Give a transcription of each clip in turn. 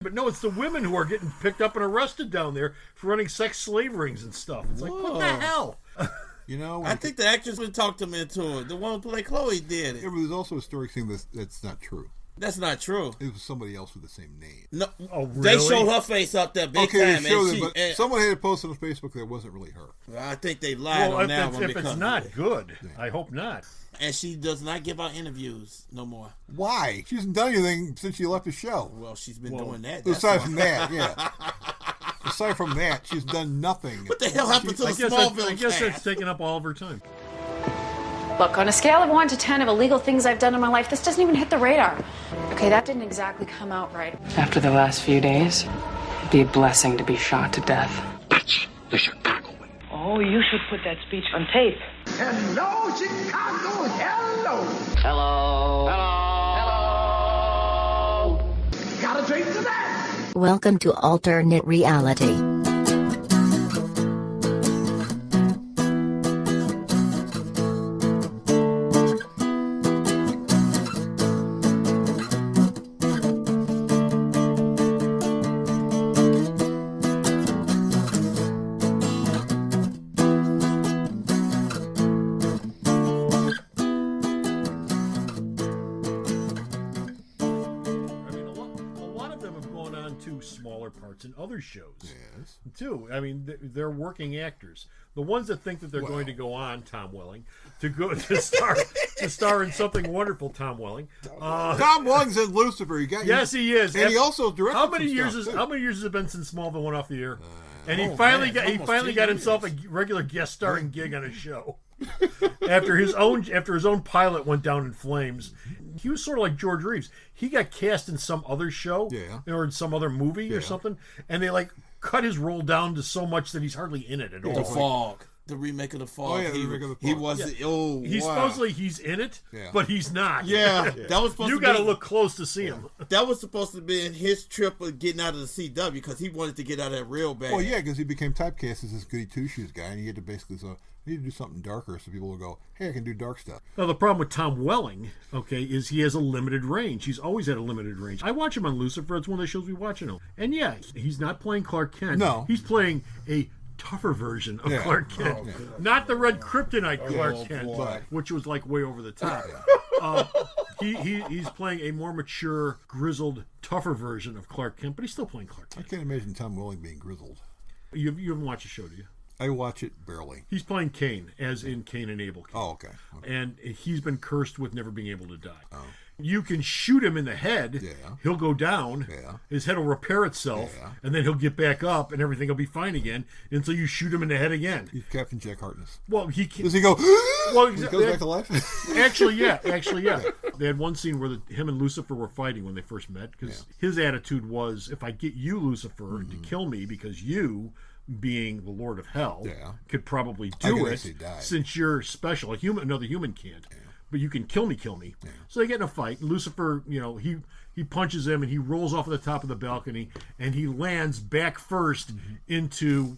But no, it's the women who are getting picked up and arrested down there for running sex slave rings and stuff. It's like, what the hell? You know, I think the actress would talk them into it. The one who played Chloe did it. Yeah, but there's also a story saying that's not true. That's not true. It was somebody else with the same name. No, oh, really? They showed her face up there big time. They showed it, but someone had posted on Facebook that it wasn't really her. I think they lied on that one. If it's not good, I hope not. And she does not give out interviews no more. Why? She hasn't done anything since she left the show. Well, she's been doing that. Aside from that, yeah. Aside from that, she's done nothing. What the hell happened to the Smallville I guess that's taking up all of her time. Look, on a scale of 1 to 10 of illegal things I've done in my life, this doesn't even hit the radar. Okay, that didn't exactly come out right. After the last few days, it'd be a blessing to be shot to death. That's the Chicago way. Oh, you should put that speech on tape. Hello, Chicago. Hello. Hello. Hello. Got a drink to that? Welcome to Alternate Reality. In other shows, yes, too. I mean, they're working actors. The ones that think that they're going to go on, Tom Welling, to star in something wonderful. Tom Welling. Tom Welling's in Lucifer. He is, and he also directed. How many years has it been since Smallville went off the air? And he finally got himself a regular guest starring gig on a show. after his own pilot went down in flames. He was sort of like George Reeves. He got cast in some other show, or in some other movie or something, and they cut his role down to so much that he's hardly in it at all. The Fog, the remake of The Fog. Oh yeah, the remake of The Fog. He wasn't. Yeah. Oh, he's supposedly he's in it, but he's not. Yeah, that was supposed. You got to look close to see him. That was supposed to be his trip of getting out of the CW because he wanted to get out of that real bad. Well, yeah, because he became typecast as this goody two shoes guy, and he had to basically say, I need to do something darker so people will go, hey, I can do dark stuff. Now, the problem with Tom Welling, is he has a limited range. He's always had a limited range. I watch him on Lucifer. It's one of the shows we watch him. And yeah, he's not playing Clark Kent. No. He's playing a tougher version of Clark Kent. Oh, not the red kryptonite Clark Kent, which was way over the top. He's playing a more mature, grizzled, tougher version of Clark Kent, but he's still playing Clark Kent. I can't imagine Tom Welling being grizzled. You haven't watched the show, do you? I watch it barely. He's playing Cain, as in Cain and Abel. Oh, okay. And he's been cursed with never being able to die. Oh. You can shoot him in the head. Yeah. He'll go down. Yeah. His head will repair itself. Yeah. And then he'll get back up and everything will be fine again until you shoot him in the head again. He's Captain Jack Harkness. Well, he can't. Does he go, well, he goes back to life? Actually, yeah. They had one scene where him and Lucifer were fighting when they first met because his attitude was, if I get you, Lucifer, to kill me because you, being the Lord of Hell, could probably do it since you're special. Another human can't. Yeah. But you can kill me. Yeah. So they get in a fight. And Lucifer, he punches him and he rolls off at the top of the balcony and he lands back first into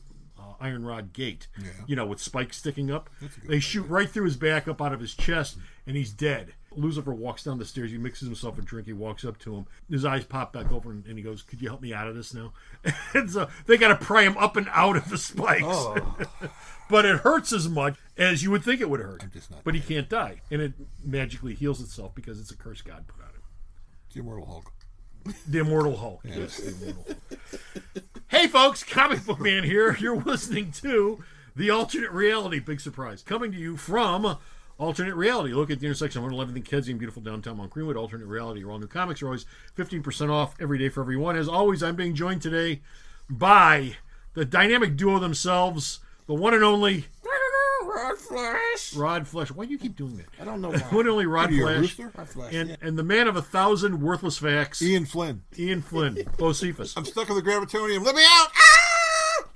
Iron Rod Gate, with spikes sticking up. They shoot right through his back, up out of his chest, and he's dead. Lucifer walks down the stairs. He mixes himself a drink. He walks up to him. His eyes pop back open, and he goes, "Could you help me out of this now?" And so they got to pry him up and out of the spikes. Oh. But it hurts as much as you would think it would hurt. But he can't die, and it magically heals itself because it's a curse God put on him. The Immortal Hulk. The Immortal Hulk. Yes, the Immortal Hulk. Hey, folks, Comic Book Man here. You're listening to The Alternate Reality. Big surprise. Coming to you from Alternate Reality. Look at the intersection of 111th and Kedzie in beautiful downtown Mount Greenwood. Alternate Reality. Your all new comics are always 15% off every day for everyone. As always, I'm being joined today by the dynamic duo themselves, the one and only Rod Flesh. Why do you keep doing that? I don't know why. One and only Rod Flesh. Rod Flesh. And the man of 1,000 worthless facts. Ian Flynn. Bocepheus. I'm stuck in the gravitonium. Let me out!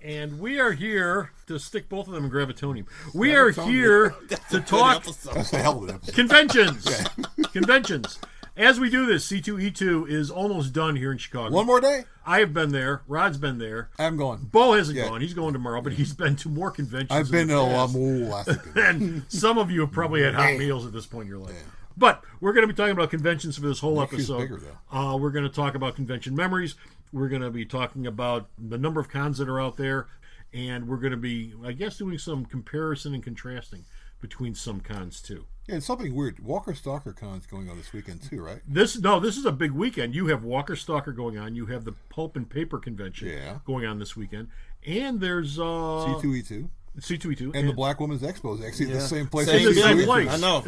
And we are here to stick both of them in gravitonium. We are here to talk That's the hell of an episode. Conventions. Conventions. As we do this, C2E2 is almost done here in Chicago. One more day? I have been there. Rod's been there. I'm going. Bo hasn't gone. He's going tomorrow, but he's been to more conventions. I've been to a lot more. And some of you have probably had hot meals at this point in your life. Yeah. But we're going to be talking about conventions for this whole episode. Bigger, though. We're going to talk about convention memories. We're going to be talking about the number of cons that are out there, and we're going to be, I guess, doing some comparison and contrasting between some cons too. Yeah, and something weird. Walker Stalker Con's going on this weekend too, right? This is a big weekend. You have Walker Stalker going on. You have the Pulp and Paper Convention going on this weekend, and there's C2E2. C2E2 and the Black Women's Expo is actually the same place. It's the same place. I know.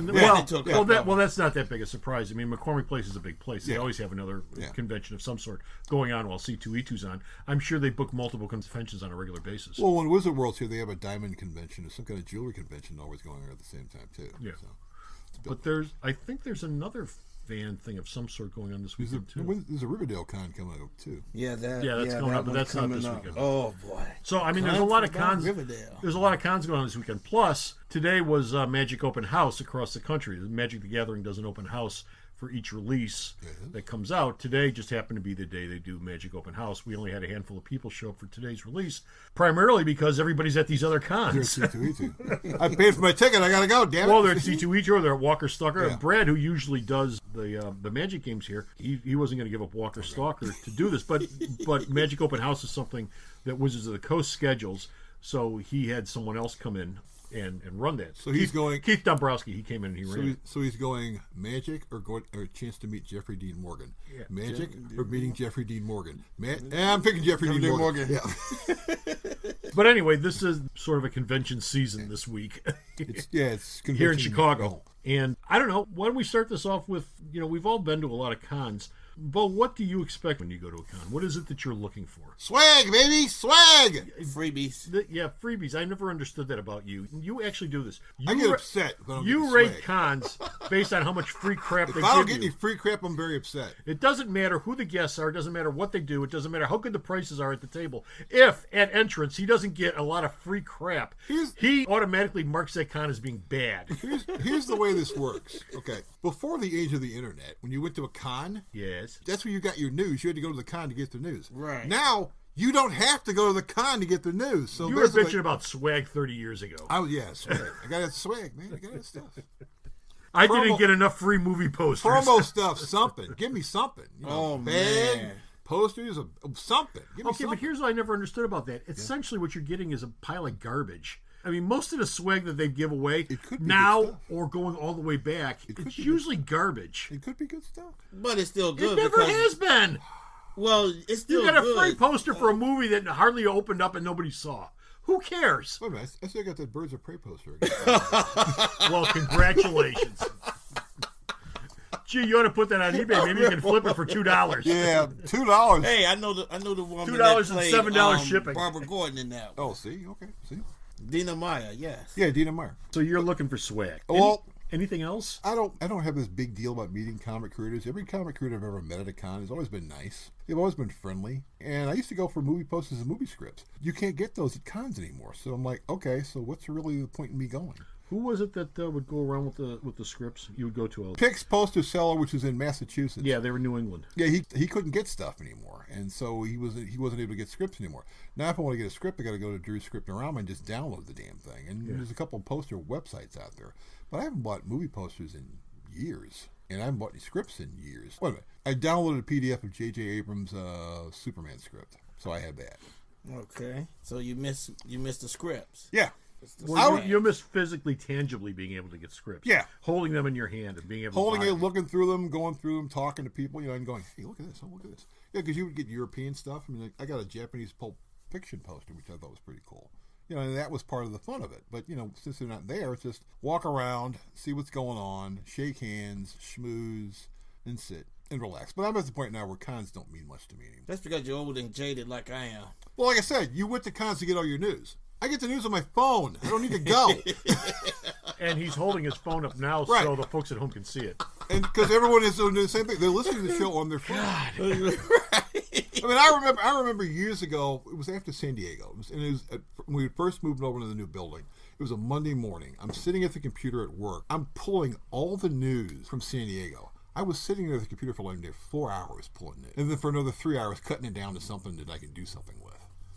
Well, that's not that big a surprise. I mean, McCormick Place is a big place. They always have another convention of some sort going on while C2E2's on. I'm sure they book multiple conventions on a regular basis. Well, when Wizard World's here, they have a diamond convention or some kind of jewelry convention always going on at the same time too. Yeah. So, but I think there's another fan thing of some sort going on this weekend too. There's a Riverdale Con coming up too. That's coming up, but that's not this weekend. Oh boy! So I mean, there's a lot of cons. There's a lot of cons going on this weekend. Plus, today was Magic Open House across the country. Magic the Gathering does an open house for each release that comes out. Today just happened to be the day they do Magic Open House. We only had a handful of people show up for today's release, primarily because everybody's at these other cons. I paid for my ticket. I gotta go. Damn it. Well, they're at C2E2 or they're at Walker Stalker. Yeah. Brad, who usually does the Magic games here, he wasn't going to give up Walker Stalker to do this, but Magic Open House is something that Wizards of the Coast schedules, so he had someone else come in and run that. So he's going Keith Dombrowski. He came in and he ran. So he's going Magic or a chance to meet Jeffrey Dean Morgan. Yeah. Magic or meeting Jeffrey Dean Morgan. I'm picking Jeffrey Dean Morgan. Yeah. But anyway, this is sort of a convention season this week. It's here in Chicago. And I don't know. Why don't we start this off with, we've all been to a lot of cons. Bo, what do you expect when you go to a con? What is it that you're looking for? Swag, baby! Swag! Freebies. Freebies. I never understood that about you. You actually do this. I get upset when I'm You rate cons based on how much free crap they give you. If I don't get any free crap, I'm very upset. It doesn't matter who the guests are. It doesn't matter what they do. It doesn't matter how good the prices are at the table. If, at entrance, he doesn't get a lot of free crap, he automatically marks that con as being bad. Here's the way this works. Okay. Before the age of the internet, when you went to a con... Yes. That's where you got your news. You had to go to the con to get the news. Right. Now, you don't have to go to the con to get the news. So you were bitching about swag 30 years ago. Swag. I got that swag, man. I got that stuff. I didn't get enough free movie posters. Promo stuff, something. Give me something. Man. Posters, something. Give me something. But here's what I never understood about that. Essentially, what you're getting is a pile of garbage. I mean, most of the swag that they give away now or going all the way back, it's usually garbage. It could be good stuff. But it's still good. It never has been. Well, it's still good. You got a free poster for a movie that hardly opened up and nobody saw. Who cares? Wait a minute. I still got that Birds of Prey poster. Well, congratulations. Gee, you ought to put that on eBay. Maybe you can flip it for $2. Yeah, $2. Hey, I know the woman $2 that played, and $7 shipping. Barbara Gordon in that. Oh, see, okay, see. Dina Meyer, yes. Yeah, Dina Meyer. So you're looking for swag. Well, anything else? I don't have this big deal about meeting comic creators. Every comic creator I've ever met at a con has always been nice. They've always been friendly. And I used to go for movie posters and movie scripts. You can't get those at cons anymore. So I'm like, okay, so what's really the point in me going? Who was it that would go around with the scripts? You would go to Pick's Poster Seller, which is in Massachusetts. Yeah, they were in New England. Yeah, he couldn't get stuff anymore, and so he wasn't able to get scripts anymore. Now, if I want to get a script, I got to go to Drew's Scriptorama and just download the damn thing. And there's a couple of poster websites out there, but I haven't bought movie posters in years, and I haven't bought any scripts in years. Wait a minute, I downloaded a PDF of J.J. Abrams' Superman script, so I had that. Okay, so you missed the scripts. Yeah. Well, you miss physically, tangibly being able to get scripts. Yeah. Holding them in your hand and being able to buy looking through them, going through them, talking to people, and going, hey, look at this, look at this. Yeah, because you would get European stuff. I mean, I got a Japanese Pulp Fiction poster, which I thought was pretty cool. And that was part of the fun of it. But, since they're not there, it's just walk around, see what's going on, shake hands, schmooze, and sit and relax. But I'm at the point now where cons don't mean much to me anymore. That's because you're old and jaded like I am. Well, like I said, you went to cons to get all your news. I get the news on my phone. I don't need to go. And he's holding his phone up now so the folks at home can see it. And because everyone is doing the same thing. They're listening to the show on their phone. God. I mean, I remember years ago, it was after San Diego. When we first moved over to the new building. It was a Monday morning. I'm sitting at the computer at work. I'm pulling all the news from San Diego. I was sitting there at the computer for 4 hours pulling it. And then for another 3 hours cutting it down to something that I can do something with.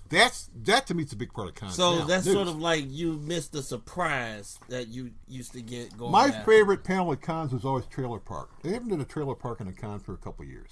That to me is a big part of cons. So that's sort of like you missed the surprise that you used to get going. My favorite panel at cons was always Trailer Park. They haven't done a Trailer Park in a con for a couple of years.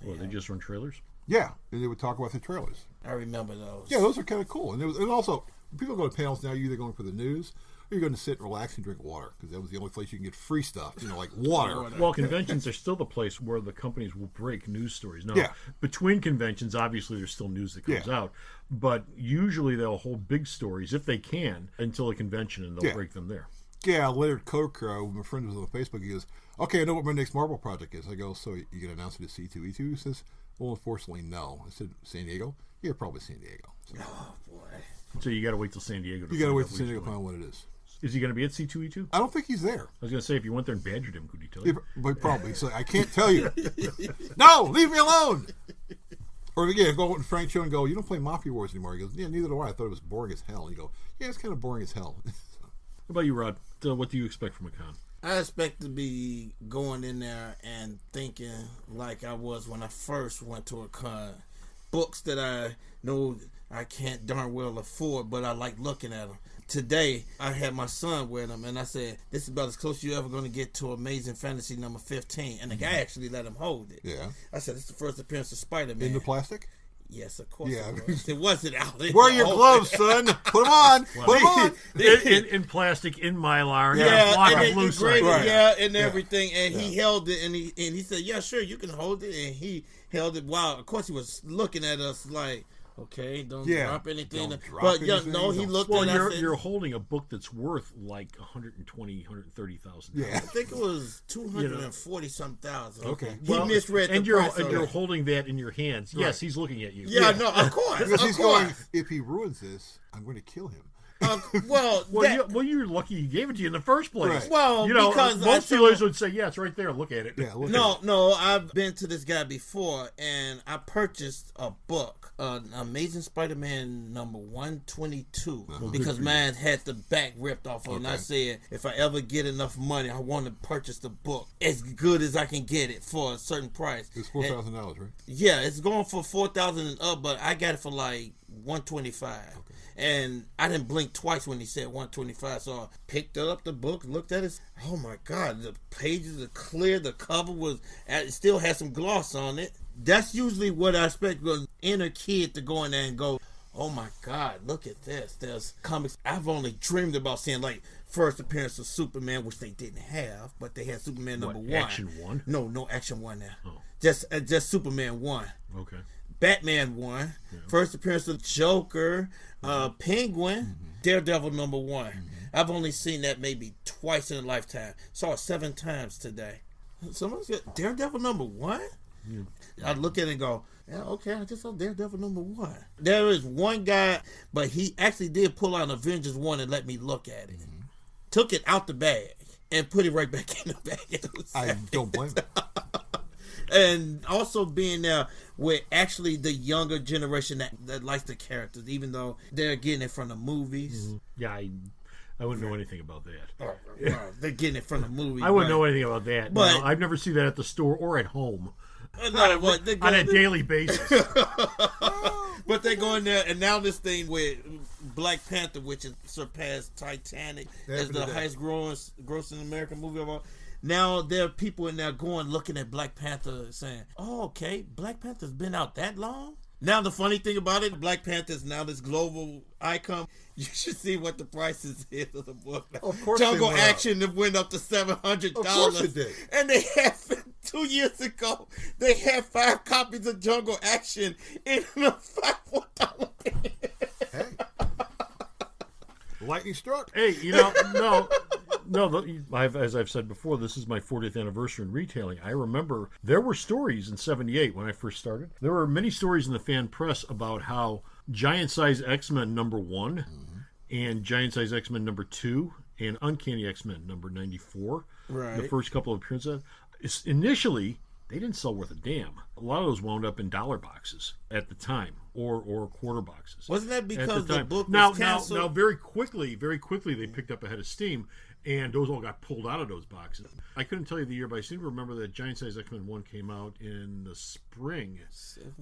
Well, they just run trailers? Yeah, and they would talk about the trailers. I remember those. Yeah, those are kind of cool. And also, when people go to panels now, you're either going for the news or you're going to sit and relax and drink water, because that was the only place you can get free stuff, like water. Well, conventions are still the place where the companies will break news stories. Now, between conventions, obviously, there's still news that comes out, but usually they'll hold big stories, if they can, until a convention, and they'll break them there. Yeah, Leonard Coker, my friend was on Facebook, he goes, okay, I know what my next Marvel project is. I go, so you going to announce it at C2E2? He says, well, unfortunately, no. I said, San Diego? Yeah, probably San Diego. So, oh, boy. So you got to wait till San Diego to You got to wait till San Diego to find out what it is. Is he going to be at C2E2? I don't think he's there. I was going to say, if you went there and badgered him, could he tell you? But probably. So I can't tell you. No, leave me alone. Or again, go to Frank Cho and go, you don't play Mafia Wars anymore. He goes, yeah, neither do I. I thought it was boring as hell. And you go, yeah, it's kind of boring as hell. What about you, Rod? What do you expect from a con? I expect to be going in there and thinking like I was when I first went to a con. Books that I know I can't darn well afford, but I like looking at them. Today, I had my son with him, and I said, this is about as close as you're ever going to get to Amazing Fantasy number 15. And the guy actually let him hold it. Yeah. I said, this is the first appearance of Spider-Man. In the plastic? Yes, of course. Yeah. It wasn't out. Wear your gloves, son. Put them on. Put them on. In plastic, in Mylar, yeah, block and of blue side. right. Yeah, and everything. And he held it, and he said, yeah, sure, you can hold it. And he held it while, of course, he was looking at us like, okay, don't drop anything. No, he looked at us. You're holding a book that's worth like $120,000, $130,000. Yeah. I think it was 240-some thousand. Okay. He misread the price. And you're holding that in your hands. Yes, he's looking at you. Yeah, no, of course. Because he's going, if he ruins this, I'm going to kill him. You're lucky he gave it to you in the first place. Right. Well, because most dealers would say, yeah, it's right there. Look at it. Yeah, No, I've been to this guy before, and I purchased a book, Amazing Spider-Man number 122, because mine had the back ripped off of it. And I said, if I ever get enough money, I want to purchase the book as good as I can get it for a certain price. It's $4,000, right? Yeah, it's going for $4,000 and up, but I got it for like $125. Okay. And I didn't blink twice when he said $125, so I picked up the book, looked at it. Oh my God, the pages are clear. The cover it still has some gloss on it. That's usually what I expect an inner kid to go in there and go, oh my God, look at this. There's comics I've only dreamed about seeing, like first appearance of Superman, which they didn't have, but they had Superman number 1. Action 1? No Action 1 now. Oh. Just Superman 1. Okay. Batman 1. Yeah. First appearance of Joker. Penguin, Daredevil number 1. I've only seen that maybe twice in a lifetime. Saw it 7 times today. Someone's got Daredevil number 1? I look at it and go, yeah, okay, I just saw Daredevil number 1. There is one guy, but he actually did pull out Avengers 1 and let me look at it. Took it out the bag and put it right back in the bag. I don't blame him. And also being there with actually the younger generation that likes the characters, even though they're getting it from the movies. Yeah, I wouldn't know anything about that. They're getting it from the movies. I wouldn't know anything about that. But no, I've never seen that at the store or at home. On a daily basis. But they go in there, and now this thing with Black Panther, which has surpassed Titanic as the highest grossing American movie of all. Now there are people in there looking at Black Panther saying, oh, okay, Black Panther's been out that long? Now the funny thing about it, Black Panther is now this global icon. You should see what the prices is of the book. Of course, Jungle Action went up to $700. Of course it did. And they had 2 years ago. They had 5 copies of Jungle Action in a $5 bin. Hey, lightning struck. Hey, no. As I've said before, this is my 40th anniversary in retailing. I remember there were stories in '78 when I first started. There were many stories in the fan press about how Giant Size X-Men number 1 and Giant Size X-Men number 2 and Uncanny X-Men number 94, the first couple of appearances, initially they didn't sell worth a damn. A lot of those wound up in dollar boxes at the time, or quarter boxes. Wasn't that because the book was canceled? Now, very quickly, they picked up a head of steam, and those all got pulled out of those boxes. I couldn't tell you the year, but I seem to remember that Giant Size X-Men 1 came out in the spring,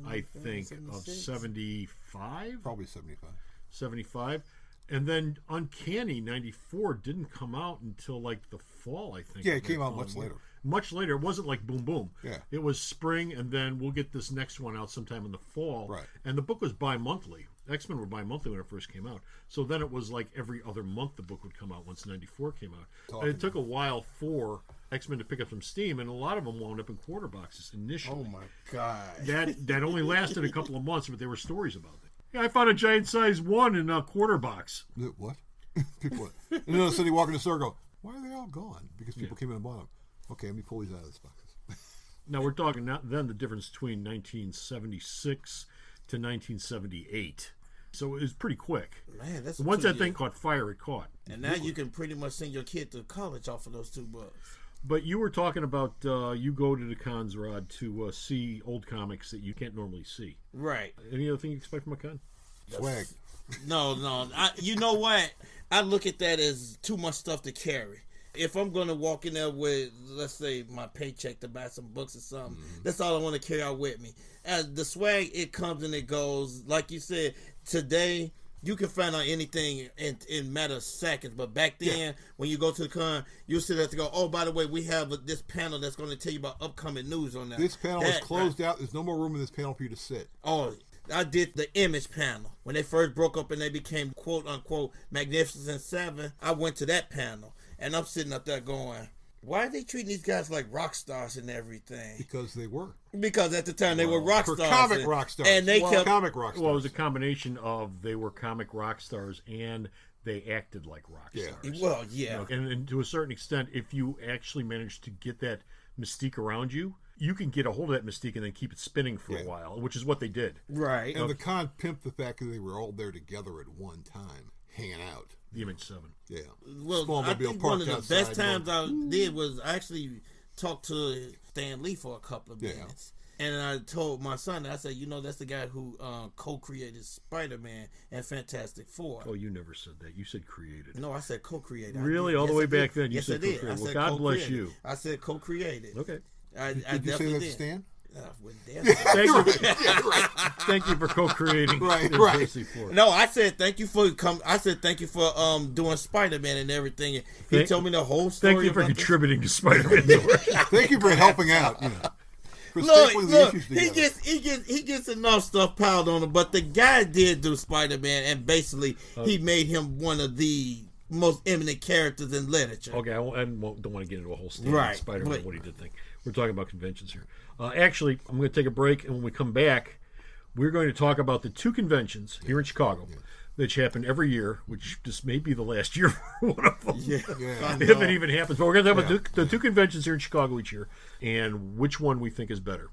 I think, 76? Of 75? Probably 75. 75. And then Uncanny 94 didn't come out until like the fall, I think. Yeah, it came out much later. much later. It wasn't like boom, boom. Yeah. It was spring, and then we'll get this next one out sometime in the fall. Right. And the book was bi-monthly. X-Men were bi-monthly when it first came out. So then it was like every other month the book would come out once 94 came out. And it took a while for X-Men to pick up some steam, and a lot of them wound up in quarter boxes initially. Oh, my God. That only lasted a couple of months, but there were stories about it. Yeah, I found a giant size 1 in a quarter box. What? People, and then all of a sudden you walk in the store and go, why are they all gone? Because people came in and bought them. Okay, let me pull these out of this box. Now we're talking then the difference between 1976 to 1978. So it was pretty quick. Man, that's once that thing caught fire, it caught. And now you can pretty much send your kid to college off of those 2 books. But you were talking about you go to the cons, Rod, to see old comics that you can't normally see. Right. Any other thing you expect from a con? Swag. No. You know what? I look at that as too much stuff to carry. If I'm going to walk in there with, let's say, my paycheck to buy some books or something, that's all I want to carry out with me. As the swag, it comes and it goes. Like you said, today, you can find out anything in a matter of seconds. But back then, when you go to the con, you'll sit there to go, oh, by the way, we have this panel that's going to tell you about upcoming news on that. This panel is closed out. There's no more room in this panel for you to sit. Oh, I did the Image panel. When they first broke up and they became quote-unquote Magnificent Seven, I went to that panel. And I'm sitting up there going, why are they treating these guys like rock stars and everything? Because they were. Because at the time they were rock stars. Comic rock stars. And they kept comic rock stars. Well, it was a combination of they were comic rock stars and they acted like rock stars. Well, yeah. And to a certain extent, if you actually manage to get that mystique around you, you can get a hold of that mystique and then keep it spinning for a while, which is what they did. Right. And the con pimped the fact that they were all there together at one time, hanging out. The Image 7. Yeah. Well, I think one of the best times I did was I actually talked to Stan Lee for a couple of minutes. And I told my son, I said, that's the guy who co-created Spider-Man and Fantastic Four. Oh, you never said that. You said created. No, I said co-created. Really? All the way back then? You said co-created. Well, God bless you. I said co-created. Okay. Did you say that to Stan? Thank you for co-creating. Right. No, I said thank you for doing Spider-Man and everything. He told me the whole story. Thank you for contributing to Spider-Man. Thank you for helping out. Look, he gets enough stuff piled on him, but the guy did do Spider-Man, and basically he made him one of the most eminent characters in literature. Okay, I don't want to get into a whole story right. of Spider-Man, what he did think. We're talking about conventions here. Actually, I'm going to take a break, and when we come back, we're going to talk about the 2 conventions here in Chicago, which happen every year, which this may be the last year for one of them, if it even happens. But we're going to talk about the 2 conventions here in Chicago each year, and which one we think is better.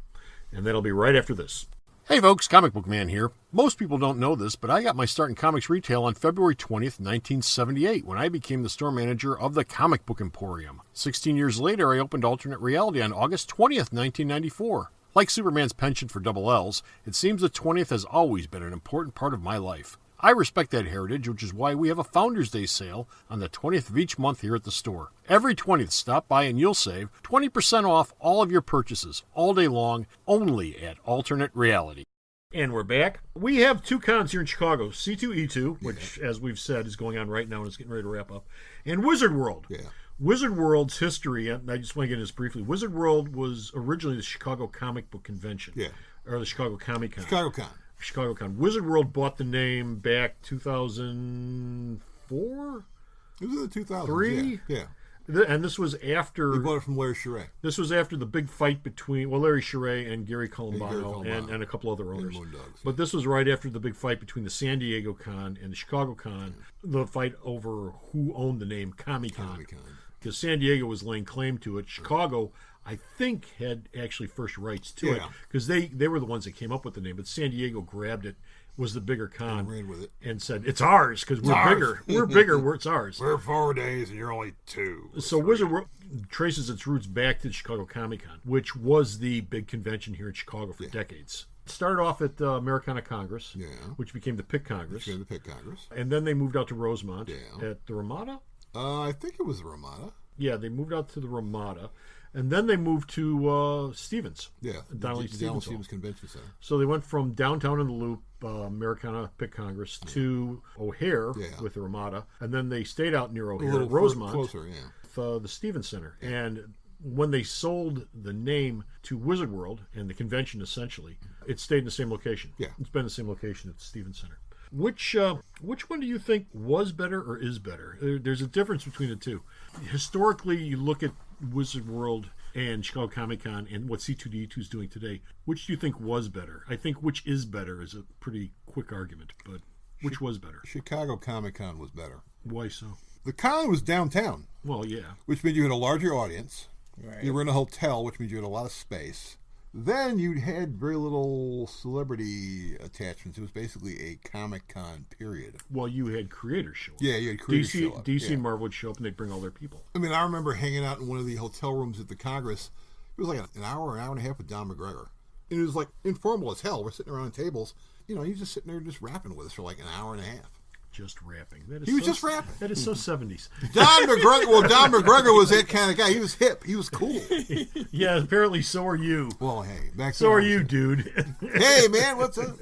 And that'll be right after this. Hey folks, Comic Book Man here. Most people don't know this, but I got my start in comics retail on February 20th, 1978, when I became the store manager of the Comic Book Emporium. 16 years later, I opened Alternate Reality on August 20th, 1994. Like Superman's penchant for double L's, it seems the 20th has always been an important part of my life. I respect that heritage, which is why we have a Founders Day sale on the 20th of each month here at the store. Every 20th, stop by and you'll save 20% off all of your purchases all day long, only at Alternate Reality. And we're back. We have 2 cons here in Chicago, C2E2, which, as we've said, is going on right now and is getting ready to wrap up, and Wizard World. Yeah. Wizard World's history, and I just want to get into this briefly, Wizard World was originally the Chicago Comic Book Convention. Yeah. Or the Chicago Comic Con. Chicago Con. Wizard World bought the name back 2004? It was in the 2000s. 3? Yeah. And this was after... They bought it from Larry Charest. This was after the big fight between, Larry Charest and Gary Colombano and a couple other owners. But this was right after the big fight between the San Diego Con and the Chicago Con, the fight over who owned the name Comic-Con. Because San Diego was laying claim to it. Chicago, I think, had actually first rights to it. Because they were the ones that came up with the name. But San Diego grabbed it, was the bigger con, and ran with it, and said, it's ours, because we're bigger. We're bigger, it's ours. We're 4 days, and you're only 2. So Wizard World traces its roots back to the Chicago Comic-Con, which was the big convention here in Chicago for decades. It started off at Americana Congress, which became the Pitt Congress. And then they moved out to Rosemont at the Ramada. I think it was the Ramada. Yeah, they moved out to the Ramada. And then they moved to Stevens. Yeah, Donnelly Stevens Convention Center. So they went from downtown in the Loop, Americana Pitt Congress, to O'Hare with the Ramada. And then they stayed out near O'Hare, Rosemont, closer, with the Stevens Center. And when they sold the name to Wizard World and the convention, essentially, it stayed in the same location. Yeah. It's been the same location at the Stevens Center. Which one do you think was better or is better? There's a difference between the two. Historically, you look at Wizard World and Chicago Comic Con and what C2D2 is doing today. Which do you think was better? I think which is better is a pretty quick argument, but which was better? Chicago Comic Con was better. Why so? The con was downtown. Well, yeah. Which means you had a larger audience. Right. You were in a hotel, which means you had a lot of space. Then you had very little celebrity attachments. It was basically a Comic-Con period. Well, you had creators show up. Yeah, you had creators show up. DC and Marvel would show up and they'd bring all their people. I mean, I remember hanging out in one of the hotel rooms at the Congress. It was like an hour and a half with Don McGregor. And it was like informal as hell. We're sitting around tables. You know, he's just sitting there just rapping with us for like an hour and a half. Just rapping. He was just rapping. That is so 70s. Don McGregor was that kind of guy. He was hip. He was cool. Yeah, apparently so are you. Well, hey. So are you, dude. Hey, man, what's up?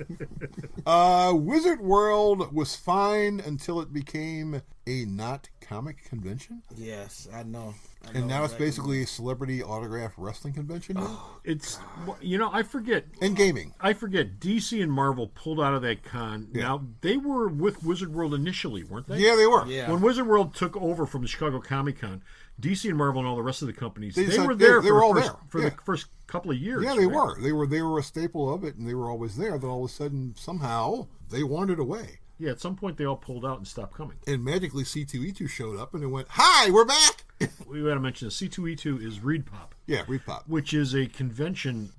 Wizard World was fine until it became a not comic convention. Yes, I know. And now it's basically a celebrity autograph wrestling convention. It's, I forget. And gaming. I forget. DC and Marvel pulled out of that con. Yeah. Now, they were with Wizard World initially, weren't they? Yeah, they were. Yeah. When Wizard World took over from the Chicago Comic Con, DC and Marvel and all the rest of the companies, they were there for the first couple of years. Yeah, they were. They were a staple of it, and they were always there. Then all of a sudden, somehow, they wandered away. Yeah, at some point they all pulled out and stopped coming. And magically C2E2 showed up and it went, "Hi, we're back!" We got to mention this. C2E2 is ReedPop. Yeah, ReedPop. Which is a convention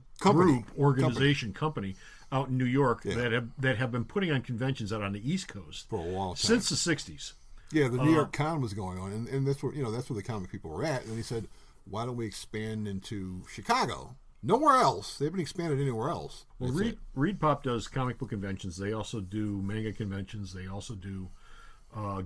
organization company out in New York that have been putting on conventions out on the East Coast for a long time. Since the 60s. Yeah, the New York Con was going on, and that's where the comic people were at. And he said, "Why don't we expand into Chicago?" Nowhere else. They haven't expanded anywhere else. Well, ReedPop does comic book conventions. They also do manga conventions. They also do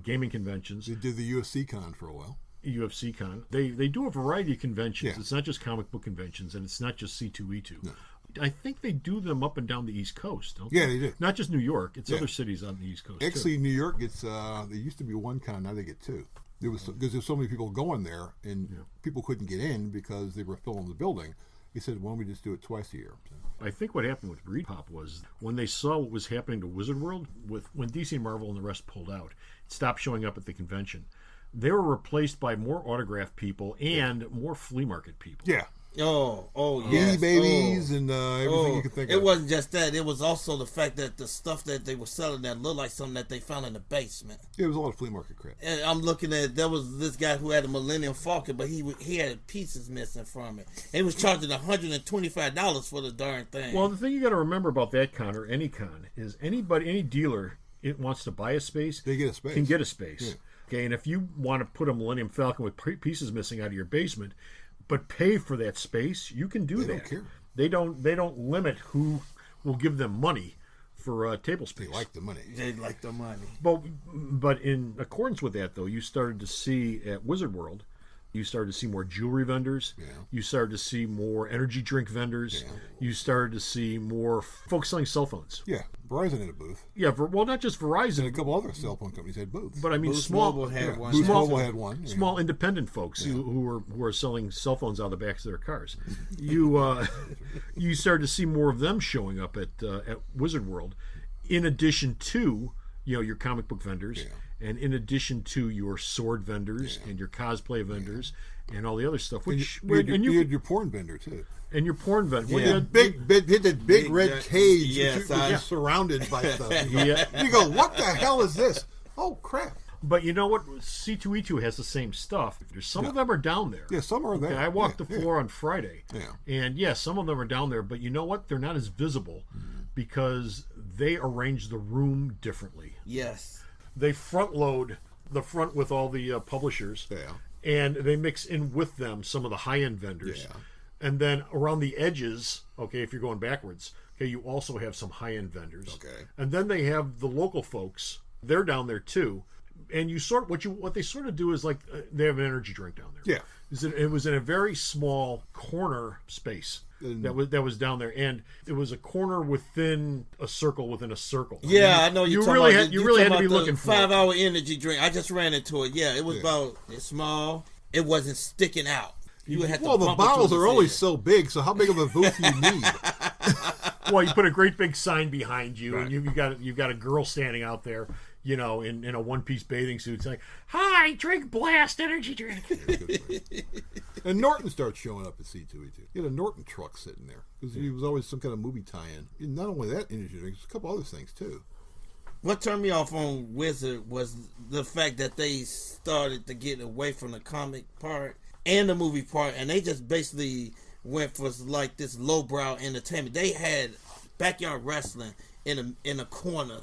gaming conventions. They did the UFC con for a while. UFC con. They do a variety of conventions. Yeah. It's not just comic book conventions, and it's not just C2E2. No. I think they do them up and down the East Coast, don't they? Yeah, they do. Not just New York. It's other cities on the East Coast, Actually, too. New York gets, there used to be one con, now they get two. Because there's so many people going there, and people couldn't get in because they were filling the building. He said, "Why don't we just do it twice a year?" I think what happened with ReedPop was when they saw what was happening to Wizard World, when DC and Marvel and the rest pulled out, stopped showing up at the convention. They were replaced by more autograph people and more flea market people. Yeah. Oh, yes. Beanie Babies and everything you could think of. It wasn't just that. It was also the fact that the stuff that they were selling that looked like something that they found in the basement. Yeah, it was a lot of flea market crap. And I'm looking at, there was this guy who had a Millennium Falcon, but he had pieces missing from it. And he was charging $125 for the darn thing. Well, the thing you got to remember about that con or any con is any dealer it wants to buy a space, they get a space. Can get a space. Yeah. Okay, and if you want to put a Millennium Falcon with pieces missing out of your basement, but pay for that space, you can do that. They don't care. They don't limit who will give them money for table space. They like the money. They like the money. But in accordance with that, though, you started to see at Wizard World, you started to see more jewelry vendors. Yeah. You started to see more energy drink vendors. Yeah. You started to see more folks selling cell phones. Yeah, Verizon had a booth. Yeah, well, not just Verizon. And a couple other cell phone companies had booths. But I mean, Boost Mobile had one. Boost Mobile had one. Small independent folks who are selling cell phones out of the backs of their cars. You started to see more of them showing up at Wizard World, in addition to your comic book vendors. Yeah. And in addition to your sword vendors and your cosplay vendors and all the other stuff, which you had your porn vendor too, and your porn vendor, yeah, big red cage, yes, surrounded by stuff. You go, what the hell is this? Oh crap! But you know what? C2E2 has the same stuff. Some of them are down there. Yeah, some are there. I walked the floor on Friday, and some of them are down there. But you know what? They're not as visible because they arrange the room differently. Yes. They front load the front with all the publishers, and they mix in with them some of the high-end vendors. Yeah. And then around the edges, okay, if you're going backwards, okay, you also have some high-end vendors. Okay. And then they have the local folks. They're down there too. And what they sort of do is like they have an energy drink down there. Yeah. It was in a very small corner space. That was down there, and it was a corner within a circle within a circle. Yeah, I know you really had to be looking for 5-hour energy drink. I just ran into it. Yeah, it was it's small. It wasn't sticking out. You would have to Well, the bump into bottles the are only theater. so big, so how big of a booth do you need? Well, you put a great big sign behind you, and you've got a girl standing out there, in a one-piece bathing suit saying, "Hi, drink Blast Energy drink." And Norton starts showing up at C2E2. You had a Norton truck sitting there because he was always some kind of movie tie-in. And not only that energy drinks, a couple other things too. What turned me off on Wizard was the fact that they started to get away from the comic part and the movie part, and they just basically went for like this lowbrow entertainment. They had backyard wrestling in a corner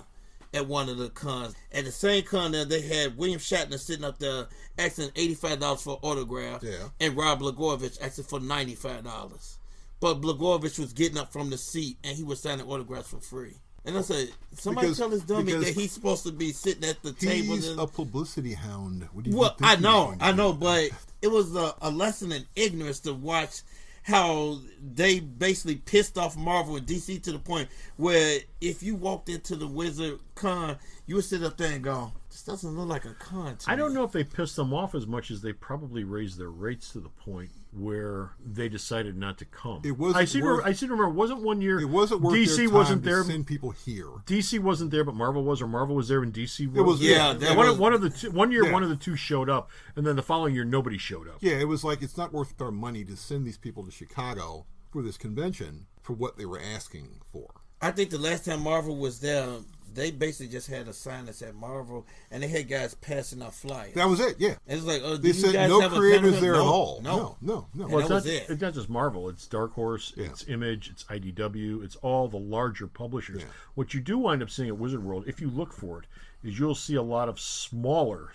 at one of the cons. At the same con there, they had William Shatner sitting up there asking $85 for autograph, and Rob Blagojevich asking for $95. But Blagojevich was getting up from the seat, and he was signing autographs for free. And I said, somebody tell this dummy that he's supposed to be sitting at the table. He's a publicity hound. What do you well, think I know, doing? but it was a lesson in ignorance to watch how they basically pissed off Marvel and DC to the point where if you walked into the Wizard Con, you would sit up there and go, this doesn't look like a con to I me. don't know if they pissed them off as much as they probably raised their rates to the point where they decided not to come. It wasn't I seem to remember, wasn't one year It wasn't worth DC their time wasn't to there. send people here. DC wasn't there, but Marvel was, or Marvel was there and DC was. It was, Yeah, yeah. One of the two, one year, one of the two showed up, and then the following year, nobody showed up. Yeah, it was like, it's not worth our money to send these people to Chicago for this convention for what they were asking for. I think the last time Marvel was there, they basically just had a sign that said Marvel, and they had guys passing out flyers. That was it, yeah. And it's like, oh, They do you said guys no have a creators panel? there No, at all. No. No. And Well, that was it. It's not just Marvel. It's Dark Horse, Yeah. it's Image, it's IDW, it's all the larger publishers. Yeah. What you do wind up seeing at Wizard World, if you look for it, is you'll see a lot of smaller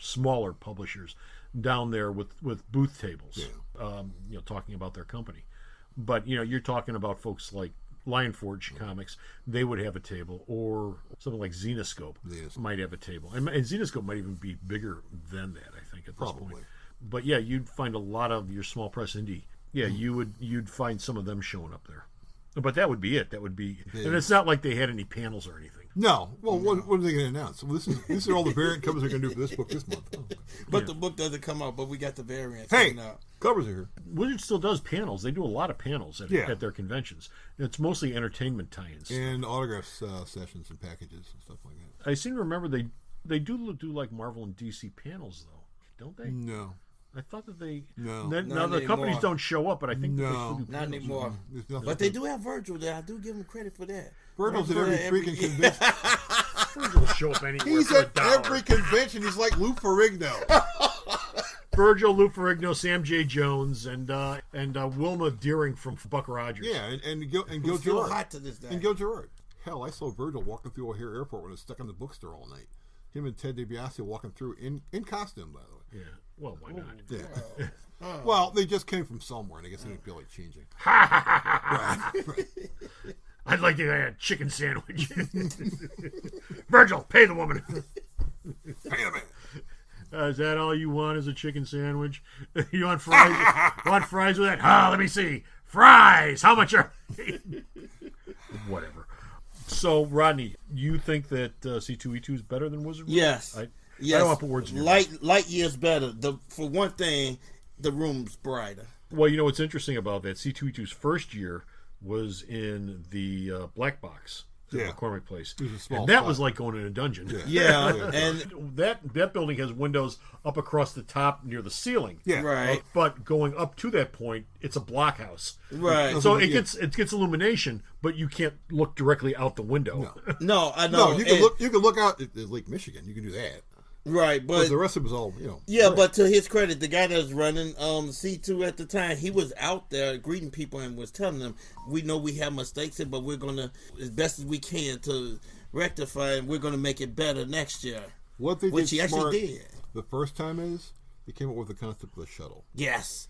publishers down there with booth tables, talking about their company. But, you're talking about folks like Lionforge Comics, they would have a table, or something like Xenoscope might have a table. And Xenoscope might even be bigger than that, I think, at this point. But yeah, you'd find a lot of your small press indie. Yeah, you'd find some of them showing up there. But that would be it. That would be, and it's not like they had any panels or anything. No. Well, what are they going to announce? Well, these are all the variant covers they're going to do for this book this month. Oh. But the book doesn't come out, but we got the variants. Hey, out. covers are here. Wizard still does panels. They do a lot of panels at their conventions. It's mostly entertainment tie-ins. And autograph sessions and packages and stuff like that. I seem to remember they do like Marvel and DC panels, though, don't they? No. I thought that they... No. Now the companies don't show up, but I think that they still do Not panels. anymore. But they do have Virgil there. I do give them credit for that. Virgil's at every freaking convention. Virgil will show up anywhere. He's for at $1. every convention. He's like Lou Ferrigno. Virgil, Lou Ferrigno, Sam J. Jones, and Wilma Deering from Buck Rogers. Yeah, and Gil Who's still Gerard. hot to this day. And Gil Gerard. Hell, I saw Virgil walking through O'Hare Airport when I was stuck in the bookstore all night. Him and Ted DiBiase walking through in costume, by the way. Yeah. Well, why not? Yeah. Well, they just came from somewhere, and I guess they didn't feel like changing. right. I'd like to get a chicken sandwich. Virgil, pay the woman. Pay the man. Is that all you want is a chicken sandwich? You want fries? Want fries with it? Let me see. Fries! How much are... Whatever. So, Rodney, you think that C2E2 is better than Wizard World? Yes. Yes. I don't want to put words in your mouth. Light years better. For one thing, the room's brighter. Well, what's interesting about that, C2E2's first year was in the black box at McCormick Place. It was a small and that spot. was like going in a dungeon. Yeah. And that building has windows up across the top near the ceiling. Yeah. right. But going up to that point, it's a blockhouse. Right. So it gets illumination, but you can't look directly out the window. No, I know. No, you can look out at Lake Michigan. You can do that. Right, but the rest of it was all, Yeah, but to his credit, the guy that was running C2 at the time, he was out there greeting people and was telling them, we know we have mistakes, but we're going to, as best as we can, to rectify, and we're going to make it better next year. Which he actually did. The first time is, they came up with the concept of a shuttle. Yes.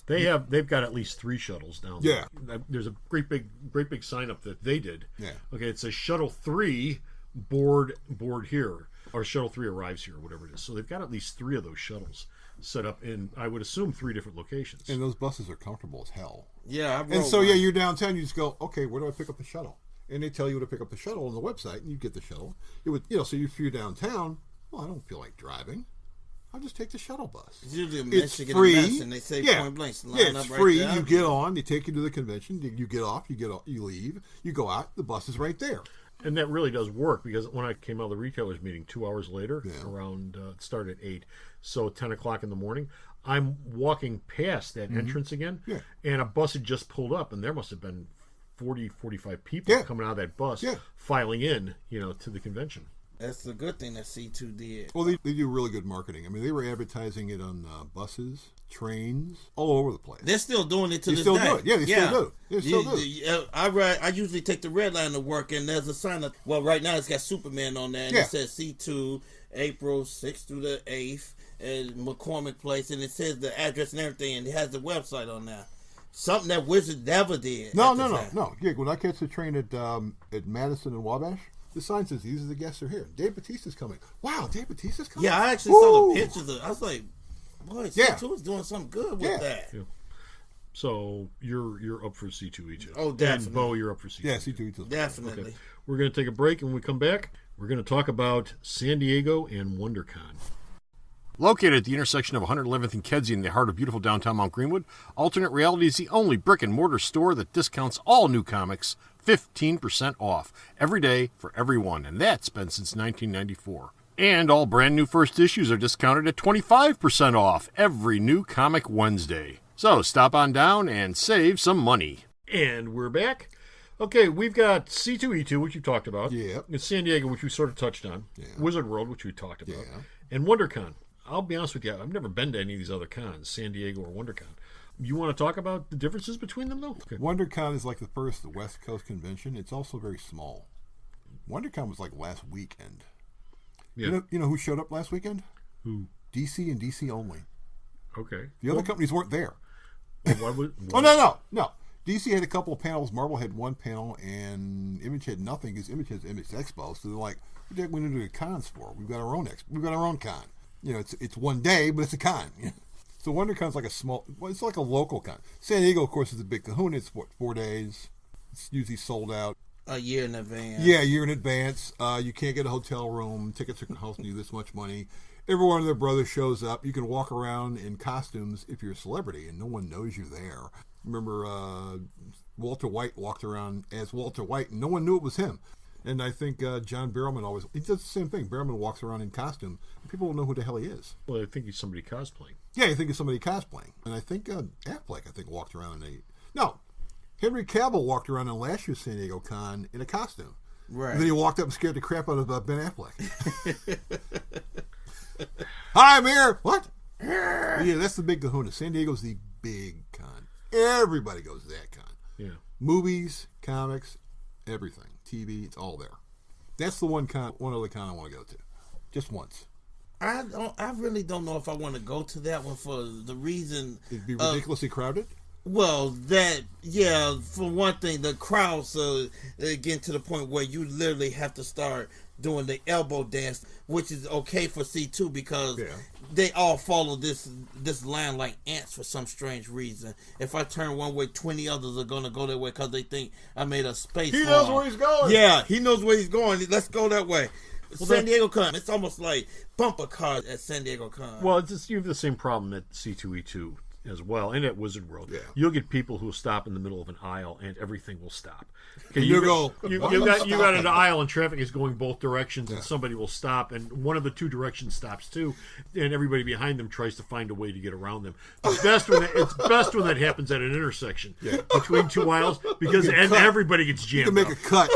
They've got at least 3 shuttles down there. Yeah. There's a great big sign up that they did. Yeah. Okay, it says Shuttle 3 board here. Or Shuttle 3 arrives here, or whatever it is. So they've got at least 3 of those shuttles set up in, I would assume, 3 different locations. And those buses are comfortable as hell. Yeah, and so you're downtown. You just go, okay, where do I pick up the shuttle? And they tell you where to pick up the shuttle on the website, and you get the shuttle. It would, so if you're downtown, well, I don't feel like driving. I'll just take the shuttle bus. It's usually a It's Michigan free. and Madison. They say point blank. Line Yeah, it's up free. right there. You get on. They take you to the convention. You get off. You leave. You go out. The bus is right there. And that really does work, because when I came out of the retailers meeting 2 hours later, around, it started at 8, so 10 o'clock in the morning, I'm walking past that entrance again, and a bus had just pulled up, and there must have been 40, 45 people coming out of that bus, filing in, to the convention. That's the good thing that C2 did. Well, they do really good marketing. I mean, they were advertising it on buses, trains, all over the place. They're still doing it to this still day. do it. Yeah, they still do. They still do. I usually take the red line to work, and there's a sign of, well, right now it's got Superman on there, and it says C2, April 6th through the 8th, at McCormick Place, and it says the address and everything, and it has the website on there. Something that Wizard never did. No. Yeah, when I catch the train at Madison and Wabash, the sign says, these are the guests who are here. Dave Bautista's coming. Wow, Dave Bautista's coming? Yeah, I actually saw the pictures of it. I was like, boy, C2 is doing something good with that. Yeah. So you're up for C2E2. Oh, definitely. And Bo, you're up for C2E2. Yeah, C2E2. Definitely. Okay. We're going to take a break, and when we come back, we're going to talk about San Diego and WonderCon. Located at the intersection of 111th and Kedzie in the heart of beautiful downtown Mount Greenwood, Alternate Reality is the only brick-and-mortar store that discounts all new comics 15% off every day for everyone, and that's been since 1994. And all brand new first issues are discounted at 25% off every new comic Wednesday. So stop on down and save some money. And we're back. Okay, we've got C2E2, which you talked about. Yeah. San Diego, which we sort of touched on. Yeah. Wizard World, which we talked about. Yeah. And WonderCon. I'll be honest with you, I've never been to any of these other cons, San Diego or WonderCon. You want to talk about the differences between them, though? Okay. WonderCon is like the first West Coast convention. It's also very small. WonderCon was like last weekend. Yeah. You know who showed up last weekend? Who? DC and DC only. Okay. The other companies weren't there. Well, Oh, no. DC had a couple of panels. Marvel had one panel, and Image had nothing because Image has Image Expo. So they're like, "What the heck we need to do cons for? We've got our own We've got our own con. It's one day, but it's a con." So WonderCon's like it's like a local con. San Diego, of course, is a big kahuna. It's 4 days. It's usually sold out a year in advance. Yeah, a year in advance. You can't get a hotel room. Tickets are costing you this much money. Every one of their brothers shows up. You can walk around in costumes if you're a celebrity, and no one knows you're there. Remember, Walter White walked around as Walter White, and no one knew it was him. And I think John Barrowman he does the same thing. Barrowman walks around in costume, and people don't know who the hell he is. Well, I think he's somebody cosplaying. Yeah, I think it's somebody cosplaying. And I think Affleck, walked around Henry Cavill walked around in last year's San Diego Con in a costume. Right. And then he walked up and scared the crap out of Ben Affleck. Hi, I'm here. What? Yeah, that's the big kahuna. San Diego's the big con. Everybody goes to that con. Yeah. Movies, comics, everything. TV, it's all there. That's the one other con I want to go to. Just once. I really don't know if I want to go to that one for the reason... It'd be ridiculously crowded? Well, for one thing, the crowds getting to the point where you literally have to start doing the elbow dance, which is okay for C2 because they all follow this line like ants for some strange reason. If I turn one way, 20 others are going to go that way because they think I made a space. He knows where he's going. Yeah, he knows where he's going. Let's go that way. Well, San Diego Con, it's almost like bumper cars at San Diego Con. Well, you have the same problem at C2E2 as well, and at Wizard World. Yeah. You'll get people who will stop in the middle of an aisle, and everything will stop. Okay, you got an aisle, and traffic is going both directions, and somebody will stop, and one of the two directions stops too, and everybody behind them tries to find a way to get around them. It's best when that happens at an intersection between two aisles because everybody gets jammed. You can make a cut.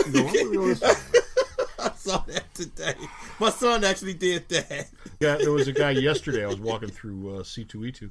I saw that today. My son actually did that. Yeah, there was a guy yesterday. I was walking through C2E2.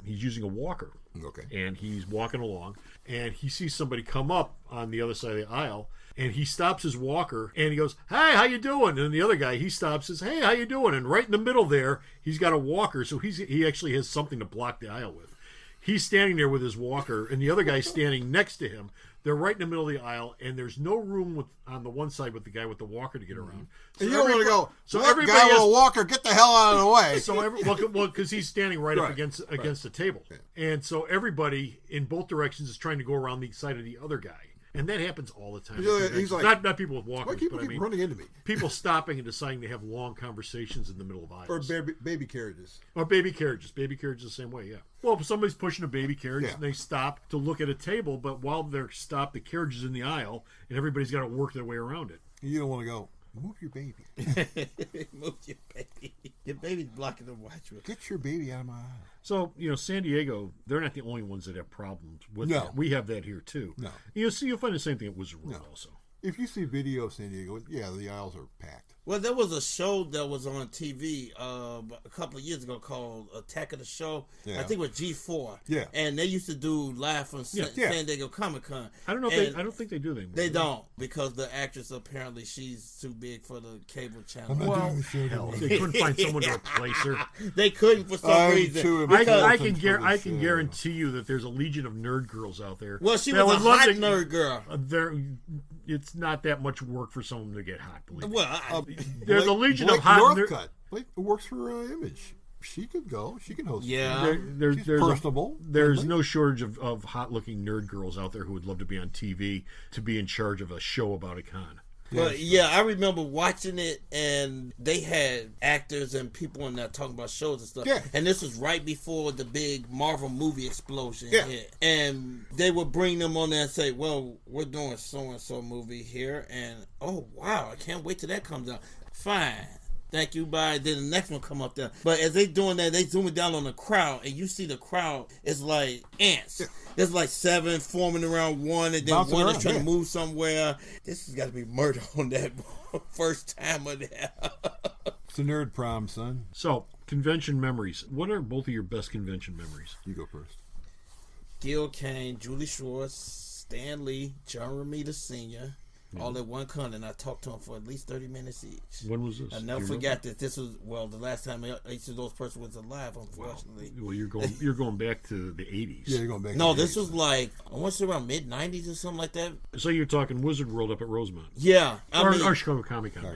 He's using a walker. Okay. And he's walking along, and he sees somebody come up on the other side of the aisle, and he stops his walker, and he goes, "Hey, how you doing?" And the other guy, he stops, says, "Hey, how you doing?" And right in the middle there, he's got a walker, so he actually has something to block the aisle with. He's standing there with his walker, and the other guy's standing next to him. They're right in the middle of the aisle, and there's no room on the one side with the guy with the walker to get around. So and you don't want to go, so everybody guy with a walker, get the hell out of the way. So because he's standing right up against the table. Yeah. And so everybody in both directions is trying to go around the side of the other guy. And that happens all the time. He's like, not people with walkers, why people but keep running into me? People stopping and deciding to have long conversations in the middle of aisles. Or baby carriages. Or baby carriages. Baby carriages the same way, yeah. Well, if somebody's pushing a baby carriage and they stop to look at a table, but while they're stopped, the carriage is in the aisle, and everybody's got to work their way around it. You don't want to go, move your baby. Move your baby. Your baby's blocking the watch. Get your baby out of my aisle. So, San Diego, they're not the only ones that have problems with that. We have that here, too. No. You'll find the same thing at Wizard World also. If you see video of San Diego, the aisles are packed. Well, there was a show that was on TV a couple of years ago called Attack of the Show. Yeah. I think it was G4. Yeah. And they used to do live from San Diego Comic-Con. I don't know if I don't think they do that anymore. They don't, because the actress, apparently, she's too big for the cable channel. Hell, they couldn't find someone to replace her. They couldn't for some reason. I can guarantee you that there's a legion of nerd girls out there. Well, she was a hot nerd girl. It's not that much work for someone to get hot, believe me. Well, there's a legion of hot Northcutt. Blake works for Image. She could go. She can host. Yeah. She's personable. There's no shortage of hot-looking nerd girls out there who would love to be on TV to be in charge of a show about a con. But I remember watching it, and they had actors and people in there talking about shows and stuff. Yeah. And this was right before the big Marvel movie explosion hit. And they would bring them on there and say, well, we're doing so-and-so movie here. And, oh, wow, I can't wait till that comes out. Fine. Thank you, bye. Then the next one come up there. But as they doing that, they zooming down on the crowd, and you see the crowd is like ants. There's like 7 forming around one, and then bouncing one around, is trying to move somewhere. This has got to be murder on that first time of that. It's a nerd prom, son. So, convention memories. What are both of your best convention memories? You go first. Gil Kane, Julie Schwartz, Stan Lee, John Romita Sr., all at one con, and I talked to him for at least 30 minutes each. When was this? I never forgot that this was, the last time each of those persons was alive, unfortunately. Well, you're going back to the 80s. Yeah, you're going back No, to the this 80s. was like, I want to say around mid-90s or something like that. So you're talking Wizard World up at Rosemont. Yeah. Or Chicago Comic-Con.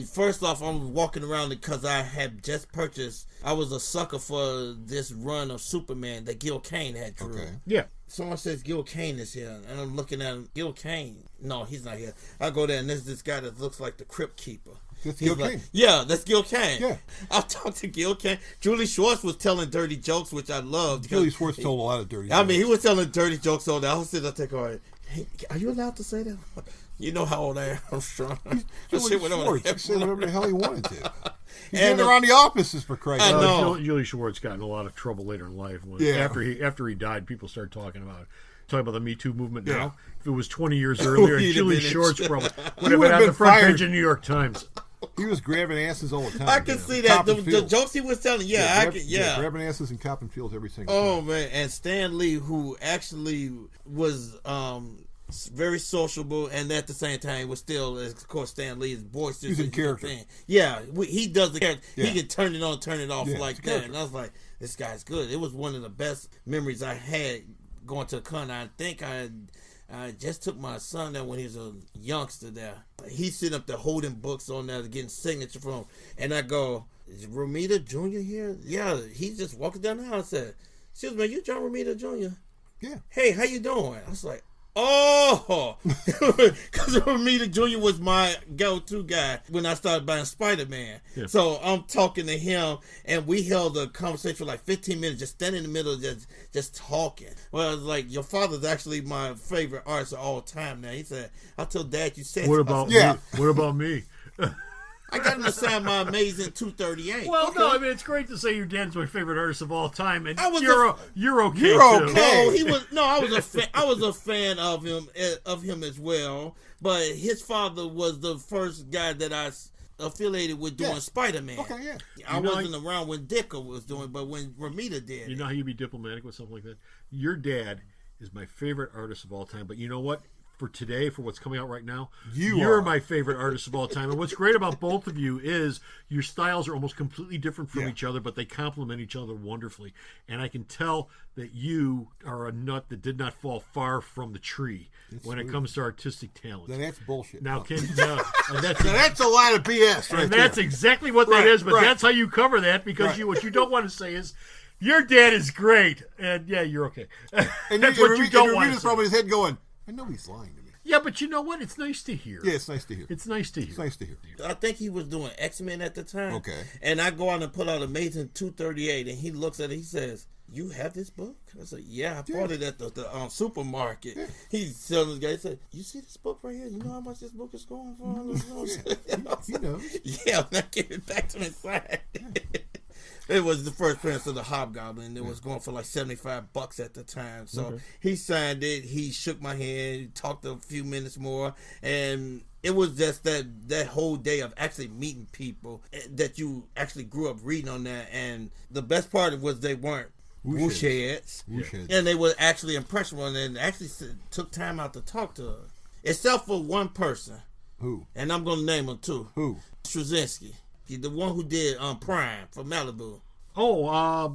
First off, I'm walking around because I had just purchased, I was a sucker for this run of Superman that Gil Kane had drew. Okay. Yeah. Someone says Gil Kane is here, and I'm looking at him. Gil Kane? No, he's not here. I go there, and there's this guy that looks like the Crypt Keeper. That's Gil Kane. Yeah, that's Gil Kane. Yeah. I talked to Gil Kane. Julie Schwartz was telling dirty jokes, which I loved. Julie Schwartz told a lot of dirty jokes. He was telling dirty jokes all day. I was sitting there thinking, hey, are you allowed to say that? You know how old I am. I'm strong. Julie Schwartz. He said whatever the hell he wanted to. He's And around the offices for Christ's sake. Julie Schwartz got in a lot of trouble later in life. After he died, people started talking about the Me Too movement now. Yeah. If it was 20 years earlier, Julie Schwartz probably would have would been have on been the front fired. page of New York Times. He was grabbing asses all the time. I can see that. The jokes he was telling, grabbing asses and copping fields every single time. Oh, man. And Stan Lee, who actually was very sociable, and at the same time was still, of course, Stan Lee is boisterous. He's in character. Yeah, he does the character. Yeah. He can turn it on, turn it off like that. character. And I was like, this guy's good. It was one of the best memories I had going to the con. I think I just took my son there when he was a youngster there. He's sitting up there holding books on there, getting signature from him. And I go, is Romita Jr. here? Yeah, he's just walking down the aisle. I said, excuse me, you John Romita Jr.? Yeah. Hey, how you doing? I was like, oh, because Romita Jr. was my go-to guy when I started buying Spider-Man. Yeah. So I'm talking to him, and we held a conversation for like 15 minutes, just standing in the middle, just talking. Well, I was like, your father's actually my favorite artist of all time now. He said, I told Dad you said What about me? What about me? I got him to sign my Amazing 238. Well, no, I mean, it's great to say your dad's my favorite artist of all time, and you're okay. You're too. okay. No, I was a fan of him as well. But his father was the first guy that I affiliated with doing Spider-Man. Okay, yeah. I wasn't around when Dicker was doing, but when Romita did. You know how you be diplomatic with something like that? Your dad is my favorite artist of all time, but you know what? For today, for what's coming out right now, you're my favorite artist of all time. And what's great about both of you is your styles are almost completely different from each other, but they complement each other wonderfully. And I can tell that you are a nut that did not fall far from the tree when it comes to artistic talent. Then that's bullshit. Now, that's a lot of BS, right? And that's exactly what that is, but that's how you cover that, because what you don't want to say is, your dad is great, and yeah, you're okay. And that's what you don't want to say. Probably his head going, I know he's lying to me. Yeah, but you know what? It's nice to hear. Yeah, it's nice to hear. It's nice to hear. It's nice to hear. I think he was doing X-Men at the time. Okay. And I go out and put out Amazing 238, and he looks at it, he says, "You have this book?" I said, "Yeah, I bought it at the supermarket." Yeah. He's telling this guy, he said, "You see this book right here? You know how much this book is going for?" He knows. Yeah, when I gave it back to him inside. It was the first appearance of the Hobgoblin. It was going for like $75 at the time. So he signed it. He shook my hand. He talked a few minutes more. And it was just that whole day of actually meeting people that you actually grew up reading on that. And the best part was they weren't wooshheads. And they were actually impressionable and actually took time out to talk to her. Except for one person. Who? And I'm going to name him too. Who? Straczynski. The one who did Prime for Malibu. Oh, I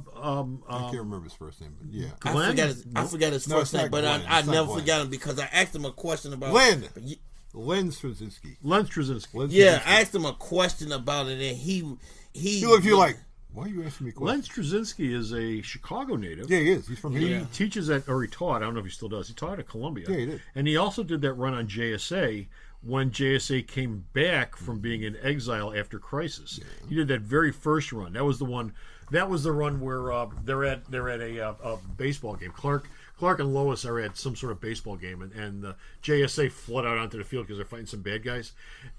can't remember his first name, but yeah. I forgot his first name, but I never forgot him because I asked him a question about Len Straczynski. Len Straczynski. Yeah, I asked him a question about it, and he looked at you like, why are you asking me questions? Len Straczynski is a Chicago native. Yeah, he is. He's from here. He teaches at, or he taught, I don't know if he still does, he taught at Columbia. Yeah, he did. And he also did that run on JSA when JSA came back from being in exile after Crisis. Yeah. He did that very first run. That was the one. That was the run where they're at a baseball game. Clark and Lois are at some sort of baseball game, and JSA flood out onto the field because they're fighting some bad guys.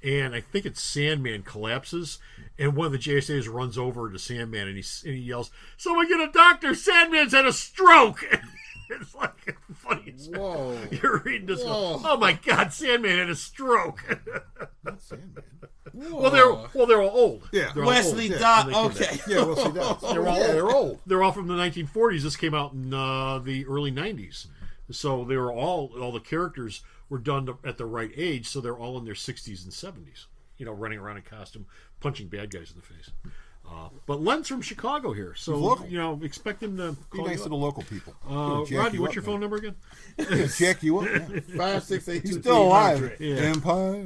And I think it's Sandman collapses, and one of the JSAs runs over to Sandman, and he yells, "Someone get a doctor! Sandman's had a stroke!" It's like funny. Whoa! You're reading this. Oh my God! Sandman had a stroke. Not Sandman. Well, they're all old. Yeah, Wesley Dodds. Okay. Yeah, Wesley Dodds. They're old. They're all from the 1940s. This came out in the early 90s. So they were all the characters were done at the right age. So they're all in their 60s and 70s. You know, running around in costume, punching bad guys in the face. But Len's from Chicago here, so you know, expect him to be nice to the local people. Rodney, what's your phone number again? Jack you up. 568. He's still alive. Yeah. Empire.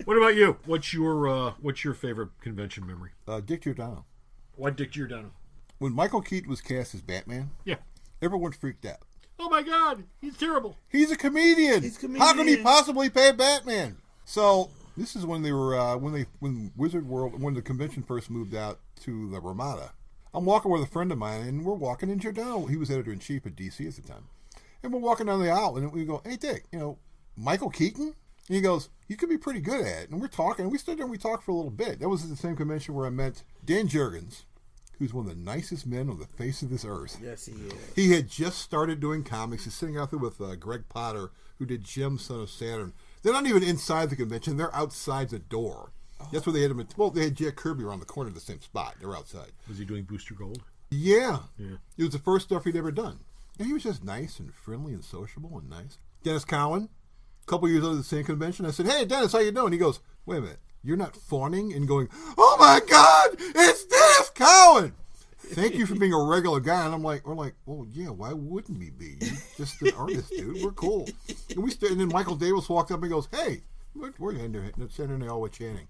What about you? What's your favorite convention memory? Dick Giordano. Why Dick Giordano? When Michael Keaton was cast as Batman, everyone freaked out. Oh my God, he's terrible. He's a comedian. How can he possibly play Batman? So. This is when they were when Wizard World, when the convention first moved out to the Ramada. I'm walking with a friend of mine, and we're walking in Giordano. He was editor-in-chief at DC at the time. And we're walking down the aisle, and we go, "Hey, Dick, you know, Michael Keaton?" And he goes, "You could be pretty good at it." And we're talking, and we stood there and we talked for a little bit. That was at the same convention where I met Dan Jurgens, who's one of the nicest men on the face of this earth. Yes, he is. He had just started doing comics. He's sitting out there with Greg Potter, who did Jim, Son of Saturn. They're not even inside the convention. They're outside the door. That's where they had him. Well, they had Jack Kirby around the corner of the same spot. They're outside. Was he doing Booster Gold? Yeah. It was the first stuff he'd ever done. And he was just nice and friendly and sociable and nice. Dennis Cowan, a couple years out of the same convention, I said, "Hey, Dennis, how you doing?" He goes, "Wait a minute. You're not fawning and going, 'Oh my God, it's Dennis Cowan!' Thank you for being a regular guy." And we're like, "Well, yeah, why wouldn't we be? You're just an artist, dude. We're cool." And then Michael Davis walked up and goes, "Hey, we're in there sitting there all with Channing."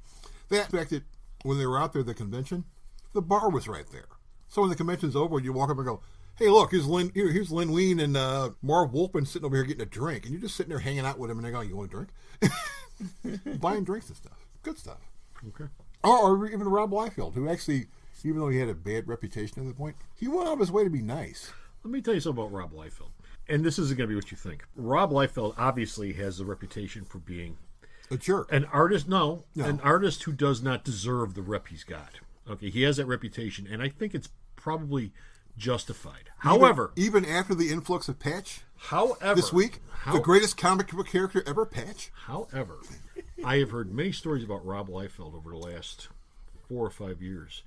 They expected when they were out there at the convention, the bar was right there. So when the convention's over, you walk up and go, "Hey, look, here's Lynn Wein and Marv Wolfman sitting over here getting a drink," and you're just sitting there hanging out with them, and they go, "You want a drink?" Buying drinks and stuff, good stuff. Okay. Or even Rob Liefeld, who actually, even though he had a bad reputation at the point, he went out of his way to be nice. Let me tell you something about Rob Liefeld. And this isn't going to be what you think. Rob Liefeld obviously has a reputation for being a jerk. An artist, an artist who does not deserve the rep he's got. Okay, he has that reputation, and I think it's probably justified. However, even after the influx of Patch, this week, the greatest comic book character ever, Patch. However, I have heard many stories about Rob Liefeld over the last 4 or 5 years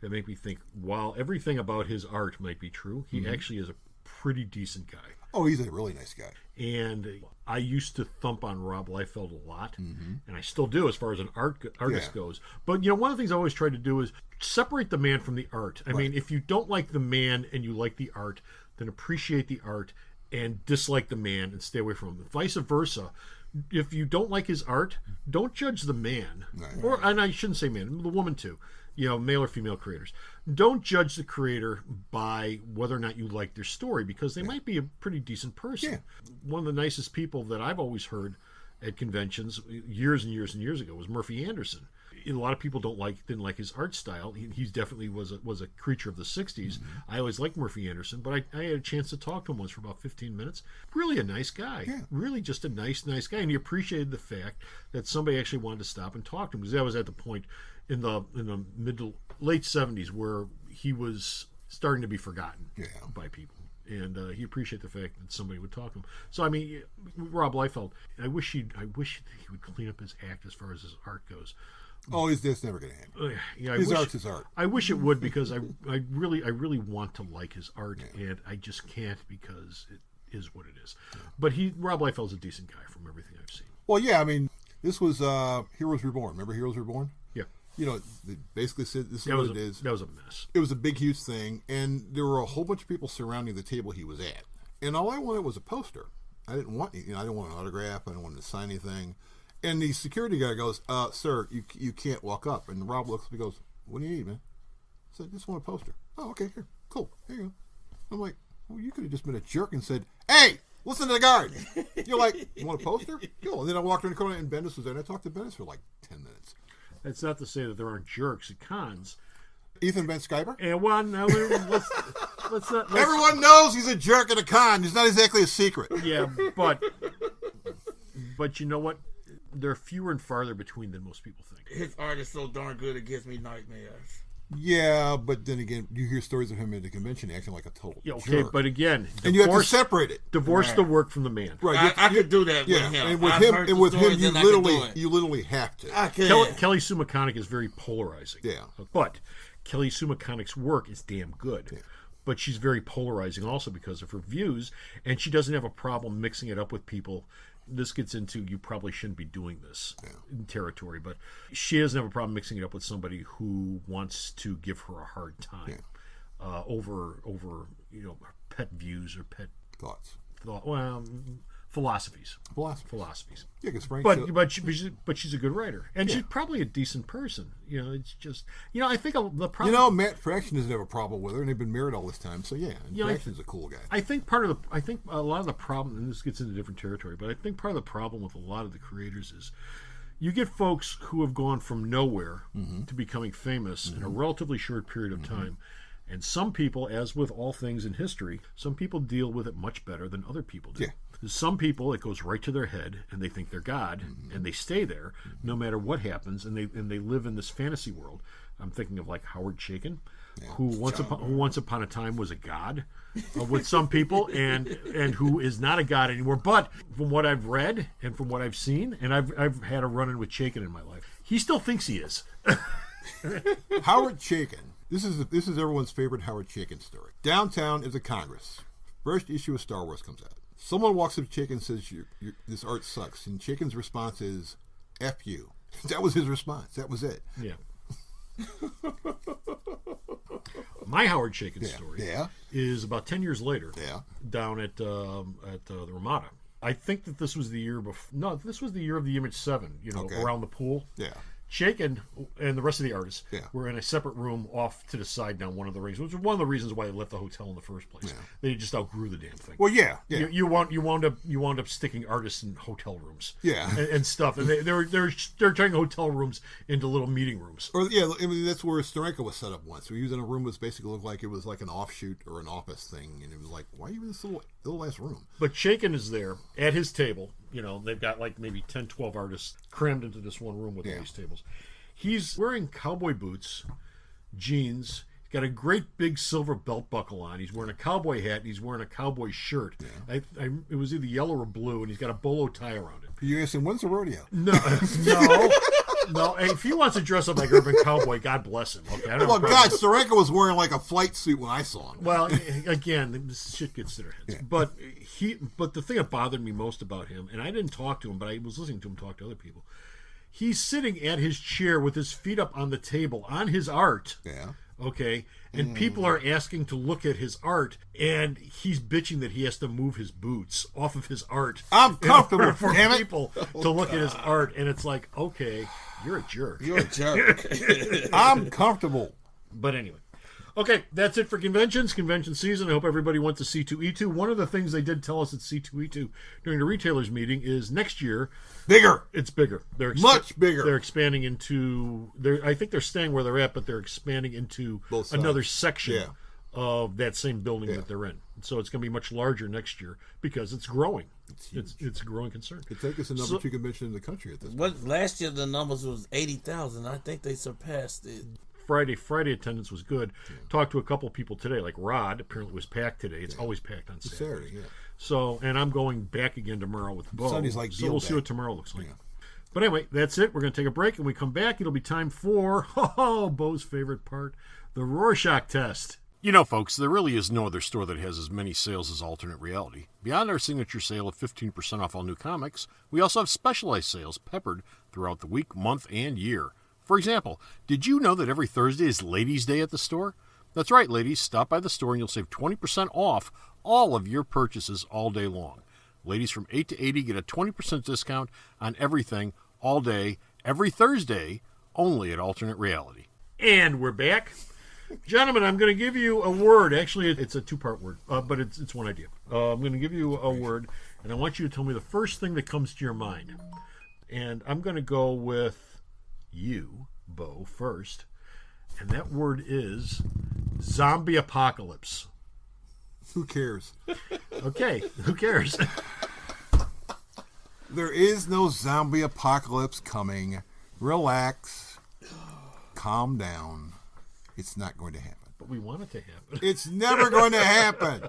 that make me think, while everything about his art might be true, he actually is a pretty decent guy. Oh, he's a really nice guy. And I used to thump on Rob Liefeld a lot, and I still do as far as an artist goes. But, you know, one of the things I always try to do is separate the man from the art. I mean, if you don't like the man and you like the art, then appreciate the art and dislike the man and stay away from him. Vice versa. If you don't like his art, don't judge the man. And I shouldn't say man, the woman too. male or female creators. Don't judge the creator by whether or not you like their story, because they might be a pretty decent person. Yeah. One of the nicest people that I've always heard at conventions years and years and years ago was Murphy Anderson. A lot of people didn't like his art style. He definitely was a creature of the 60s. I always liked Murphy Anderson, but I had a chance to talk to him once for about 15 minutes. Really a nice guy. Yeah. Really just a nice guy. And he appreciated the fact that somebody actually wanted to stop and talk to him, because that was at the point in the late 70s where he was starting to be forgotten by people. And he appreciated the fact that somebody would talk to him. So, I mean, Rob Liefeld, I wish he would clean up his act as far as his art goes. Oh, that's never going to happen. His art's his art. I wish it would, because I really want to like his art, and I just can't, because it is what it is. Yeah. But Rob Liefeld's a decent guy from everything I've seen. Well, yeah, I mean, this was Heroes Reborn. Remember Heroes Reborn? Yeah. They basically said this is what it is. That was a mess. It was a big, huge thing, and there were a whole bunch of people surrounding the table he was at, and all I wanted was a poster. I didn't want I didn't want an autograph. I didn't want to sign anything. And the security guy goes, "Sir, you can't walk up." And Rob looks at me and goes, "What do you need, man?" I said, "Just want a poster." "Oh, okay, here, cool, here you go." I'm like, "Well, you could have just been a jerk and said, 'Hey, listen to the guard.'" You're like, "You want a poster?" Cool. And then I walked around the corner, and Bendis was there, and I talked to Bendis for like 10 minutes. That's not to say that there aren't jerks at cons. Ethan Ben Skyber? And let's not. Everyone knows he's a jerk at a con. It's not exactly a secret. Yeah, but you know what? They're fewer and farther between than most people think. His art is so darn good, it gives me nightmares. Yeah, but then again, you hear stories of him at the convention acting like a total jerk. But again, and you have to separate it. Divorce the work from the man. Right, I could do that with him. And with him, you literally have to. I can. Kelly Sue McConaughey is very polarizing. Yeah, but Kelly Sue McConaughey's work is damn good. Yeah. But she's very polarizing also because of her views, and she doesn't have a problem mixing it up with people. This gets into, you probably shouldn't be doing this in territory, but she doesn't have a problem mixing it up with somebody who wants to give her a hard time over pet views or pet thoughts. Philosophies. Yeah, because Frank. But she's a good writer, and she's probably a decent person. It's just I think the problem. Matt Fraction doesn't have a problem with her, and they've been married all this time. So Fraction's a cool guy. I think a lot of the problem, and this gets into different territory, but I think part of the problem with a lot of the creators is you get folks who have gone from nowhere to becoming famous in a relatively short period of time. And some people, as with all things in history, some people deal with it much better than other people do. Yeah. Some people, it goes right to their head, and they think they're God, and they stay there no matter what happens, and they live in this fantasy world. I'm thinking of like Howard Chaykin, who once upon a time was a god with some people, and who is not a god anymore. But from what I've read and from what I've seen, and I've had a run-in with Chaykin in my life, he still thinks he is. Howard Chaykin. This is everyone's favorite Howard Chaykin story. Downtown is a Congress. First issue of Star Wars comes out. Someone walks up to Chaykin and says, "This art sucks." And Chaykin's response is, "F you." That was his response. That was it. Yeah. My Howard Chaykin story is about 10 years later down at the Ramada. I think that this was the year before. No, this was the year of the Image 7, around the pool. Yeah. Chaykin and the rest of the artists were in a separate room off to the side down one of the rings, which was one of the reasons why they left the hotel in the first place. Yeah. They just outgrew the damn thing. Well, yeah. You wound up sticking artists in hotel rooms, and stuff, and they're turning hotel rooms into little meeting rooms. Or I mean, that's where Steranko was set up once. He was in a room that basically looked like it was like an offshoot or an office thing, and it was like, why are you in this little ass room? But Chaykin is there at his table. They've got like maybe 10, 12 artists crammed into this one room with all these tables. He's wearing cowboy boots, jeans. He's got a great big silver belt buckle on. He's wearing a cowboy hat, and he's wearing a cowboy shirt. Yeah. It was either yellow or blue, and he's got a bolo tie around it. You asking, when's the rodeo? No. And if he wants to dress up like Urban Cowboy, God bless him. Okay, well, God, Steranko was wearing like a flight suit when I saw him. Well, again, this shit gets to their heads. Yeah. But the thing that bothered me most about him, and I didn't talk to him, but I was listening to him talk to other people. He's sitting at his chair with his feet up on the table on his art. Yeah. Okay, and people are asking to look at his art, and he's bitching that he has to move his boots off of his art. I'm comfortable for people to look at his art, and it's like, okay, You're a jerk. You're a jerk. I'm comfortable. But anyway. Okay, that's it for conventions, convention season. I hope everybody went to C2E2. One of the things they did tell us at C2E2 during the retailers meeting is next year... Bigger. It's bigger. Much bigger. They're expanding into... I think they're staying where they're at, but they're expanding into another section of that same building that they're in. So it's going to be much larger next year because it's growing. It's a growing concern. It's like it's the number 2 convention in the country at this point. Last year the numbers was 80,000. I think they surpassed it. Friday attendance was good. Talked to a couple people today, like Rod apparently was packed today. It's always packed on Saturday. So, and I'm going back again tomorrow with Bo. Sunday's like so we'll see what tomorrow looks like. But anyway, that's it. We're going to take a break, and when we come back, it'll be time for Bo's favorite part, the Rorschach test. You know, folks, there really is no other store that has as many sales as Alternate Reality. Beyond our signature sale of 15% off all new comics, we also have specialized sales peppered throughout the week, month, and year. For example, did you know that every Thursday is Ladies' Day at the store? That's right, ladies. Stop by the store and you'll save 20% off all of your purchases all day long. Ladies from 8 to 80 get a 20% discount on everything all day, every Thursday, only at Alternate Reality. And we're back. Gentlemen, I'm going to give you a word. Actually, it's a 2-part word, but it's one idea. I'm going to give you a word, and I want you to tell me the first thing that comes to your mind. And I'm going to go with you, Bo, first, and that word is zombie apocalypse. Who cares? Okay, who cares? There is no zombie apocalypse coming. Relax. Calm down. It's not going to happen. But we want it to happen. It's never going to happen.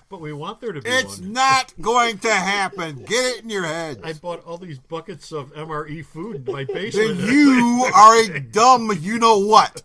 But we want there to be It's one. not going to happen. Get it in your head. I bought all these buckets of MRE food in my basement. Then you are a dumb you-know-what.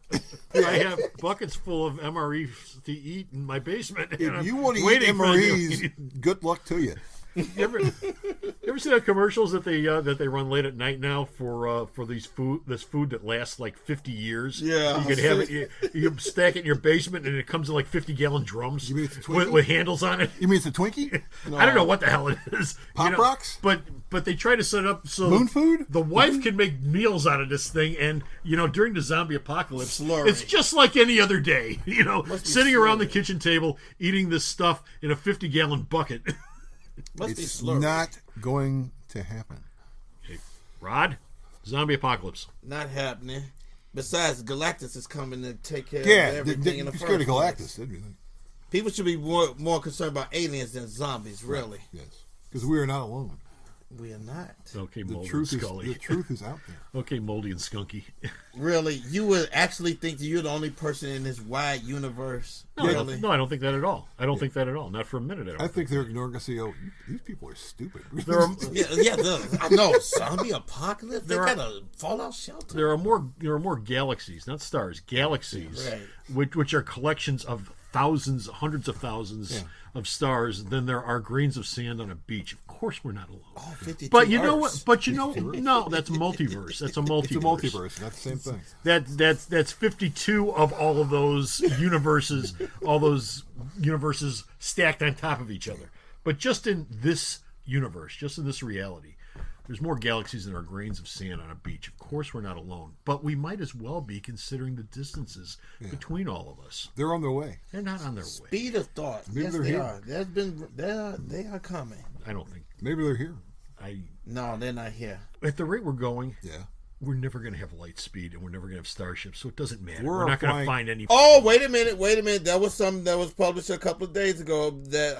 I have buckets full of MRE to eat in my basement. If you want to eat MREs, good luck to you. You ever see the commercials that they run late at night now for this food that lasts like 50 years? Yeah, you can have it. You stack it in your basement, and it comes in like 50-gallon drums You mean it's a Twinkie? with handles on it. You mean it's a Twinkie? No. I don't know what the hell it is. Pop Rocks? But they try to set it up so Moon food? The wife can make meals out of this thing, and during the zombie apocalypse, Slurry. it's just like any other day. Sitting around the kitchen table eating this stuff in a 50-gallon bucket. It's not going to happen. Okay. Rod, zombie apocalypse. Not happening. Besides, Galactus is coming to take care of everything in the first scared of place. Galactus, didn't you? People should be more concerned about aliens than zombies, really. Yes. Because we are not alone. We are not. Okay, The Moldy truth and Scully. the truth is out there. Okay, Moldy and Skunky. Really? You would actually think that you're the only person in this wide universe? No, Really? I don't think that at all. I don't think that at all. Not for a minute. I think they're ignoring us and say, these people are stupid. I know. Zombie apocalypse? They got a fallout shelter? There are more galaxies, not stars, galaxies, which are collections of thousands, hundreds of thousands of stars than there are grains of sand on a beach. Of course we're not alone. Oh, 52 But you know Earths. what? But no, that's multiverse. That's a multiverse. It's a multiverse, not the same thing. That's 52 of all of those universes, all those universes stacked on top of each other. But just in this universe, just in this reality, there's more galaxies than are grains of sand on a beach. Of course we're not alone, but we might as well be considering the distances between all of us. They're on their way. They're not on their way. Speed of thought. Maybe Yes, they're they here. are. They are coming. I don't think. Maybe they're here. No, they're not here. At the rate we're going, Yeah. we're never going to have light speed, and we're never going to have starships, so it doesn't matter. We're We're not going to flying- find any. Oh, wait a minute. That was something that was published a couple of days ago. That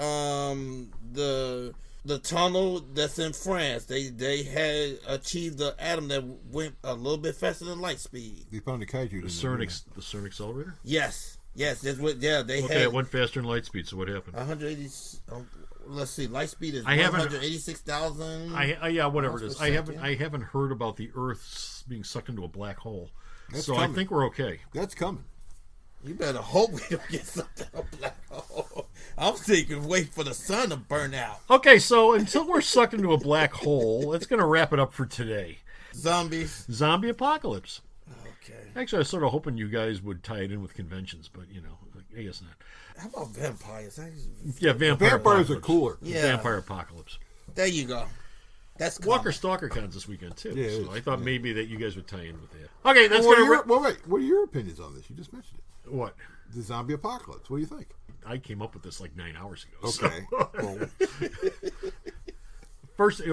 the tunnel that's in France, they had achieved the atom that went a little bit faster than light speed. They found a kaiju. The CERN accelerator? Yes, that's what. Yeah, they Okay, had it went faster than light speed, so what happened? 180. Let's see, light speed is I haven't- 186,000. Whatever it is. miles per second. I haven't heard about the Earth being sucked into a black hole. That's so coming. I think we're okay. That's coming. You better hope we don't get something a black hole. I'm thinking, wait for the sun to burn out. Okay, so until we're sucked into a black hole, that's going to wrap it up for today. Zombies. Zombie apocalypse. Okay. Actually, I was sort of hoping you guys would tie it in with conventions, but, I guess not. How about vampires? Yeah, Vampires are apocalypse. cooler. Yeah. Vampire apocalypse. There you go. That's Walker Stalker Con's this weekend too. Yeah, so I thought maybe that you guys would tie in with that. Okay, that's What gonna. are your opinions on this? You just mentioned it. What? The zombie apocalypse. What do you think? I came up with this like 9 hours ago. Okay. So.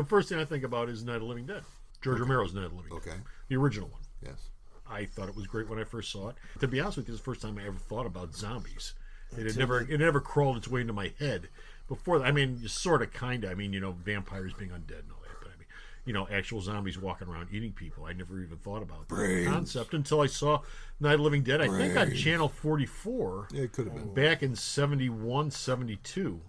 First thing I think about is Night of the Living Dead. George Romero's Night of the Living Dead. Okay. The original one. Yes. I thought it was great when I first saw it. To be honest with you, it's the first time I ever thought about zombies. It never crawled its way into my head before that. I mean, sort of, kind of. I mean, vampires being undead and all that. But I mean, actual zombies walking around eating people. I never even thought about that concept until I saw Night of the Living Dead. I think on Channel 44. Yeah, it could have been. Back in 71, 72.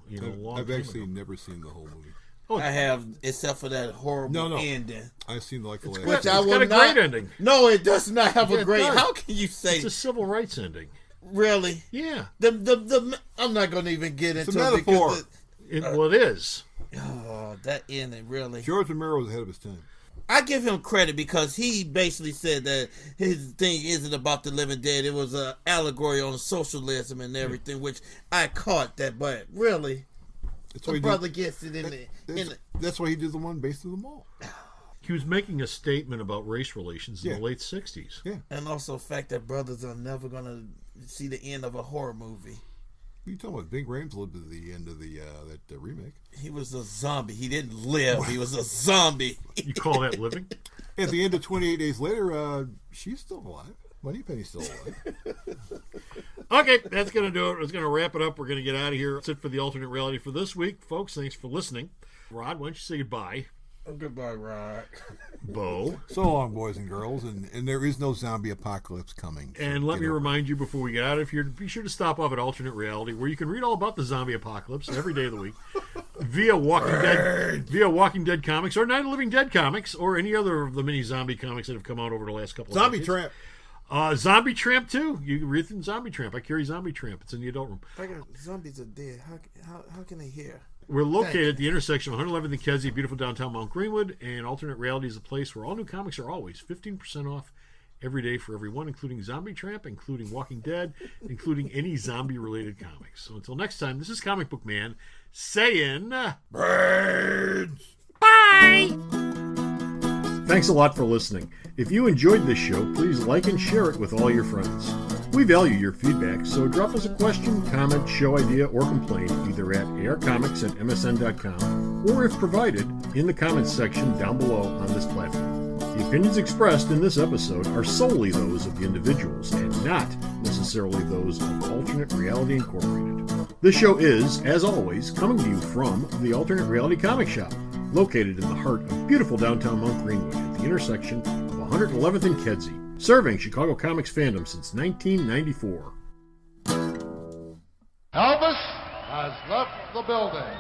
I've actually never seen the whole movie. I have, except for that horrible ending. I've seen the last. It's got a great ending. No, it does not have a great. How can you say it's a civil rights ending? Really? Yeah. I'm not going to even get into it. It's a metaphor. It is. Oh, that ending, really. George Romero was ahead of his time. I give him credit because he basically said that his thing isn't about the living dead. It was an allegory on socialism and everything, which I caught that, but really, the brother gets it in it. That's why he did the one based on the mall. He was making a statement about race relations in the late 60s. Yeah. And also the fact that brothers are never going to see the end of a horror movie. What are you talking about? Big Rames lived to the end of that remake. He was a zombie. He didn't live. He was a zombie. You call that living? At the end of 28 Days Later, she's still alive. Moneypenny's still alive. Okay, that's going to do it. It's going to wrap it up. We're going to get out of here. That's it for the alternate reality for this week. Folks, thanks for listening. Rod, why don't you say goodbye? Goodbye, Rod. Bo. So long, boys and girls. And there is no zombie apocalypse coming. So and let me remind you before we get out of here, be sure to stop off at Alternate Reality, where you can read all about the zombie apocalypse every day of the week via Walking Dead comics or Night of the Living Dead comics or any other of the mini zombie comics that have come out over the last couple of Zombie decades. Tramp. Zombie Tramp, too. You can read Zombie Tramp. I carry Zombie Tramp. It's in the adult room. Zombies are dead. How can they hear? We're located at the intersection of 111th and Kedzie, beautiful downtown Mount Greenwood, and Alternate Reality is a place where all new comics are always 15% off every day for everyone, including Zombie Tramp, including Walking Dead, including any zombie-related comics. So until next time, this is Comic Book Man saying... Birds! Bye! Thanks a lot for listening. If you enjoyed this show, please like and share it with all your friends. We value your feedback, so drop us a question, comment, show idea, or complaint either at arcomics@msn.com or, if provided, in the comments section down below on this platform. The opinions expressed in this episode are solely those of the individuals and not necessarily those of Alternate Reality Incorporated. This show is, as always, coming to you from the Alternate Reality Comic Shop, located in the heart of beautiful downtown Mount Greenwood at the intersection of 111th and Kedzie, serving Chicago comics fandom since 1994. Elvis has left the building.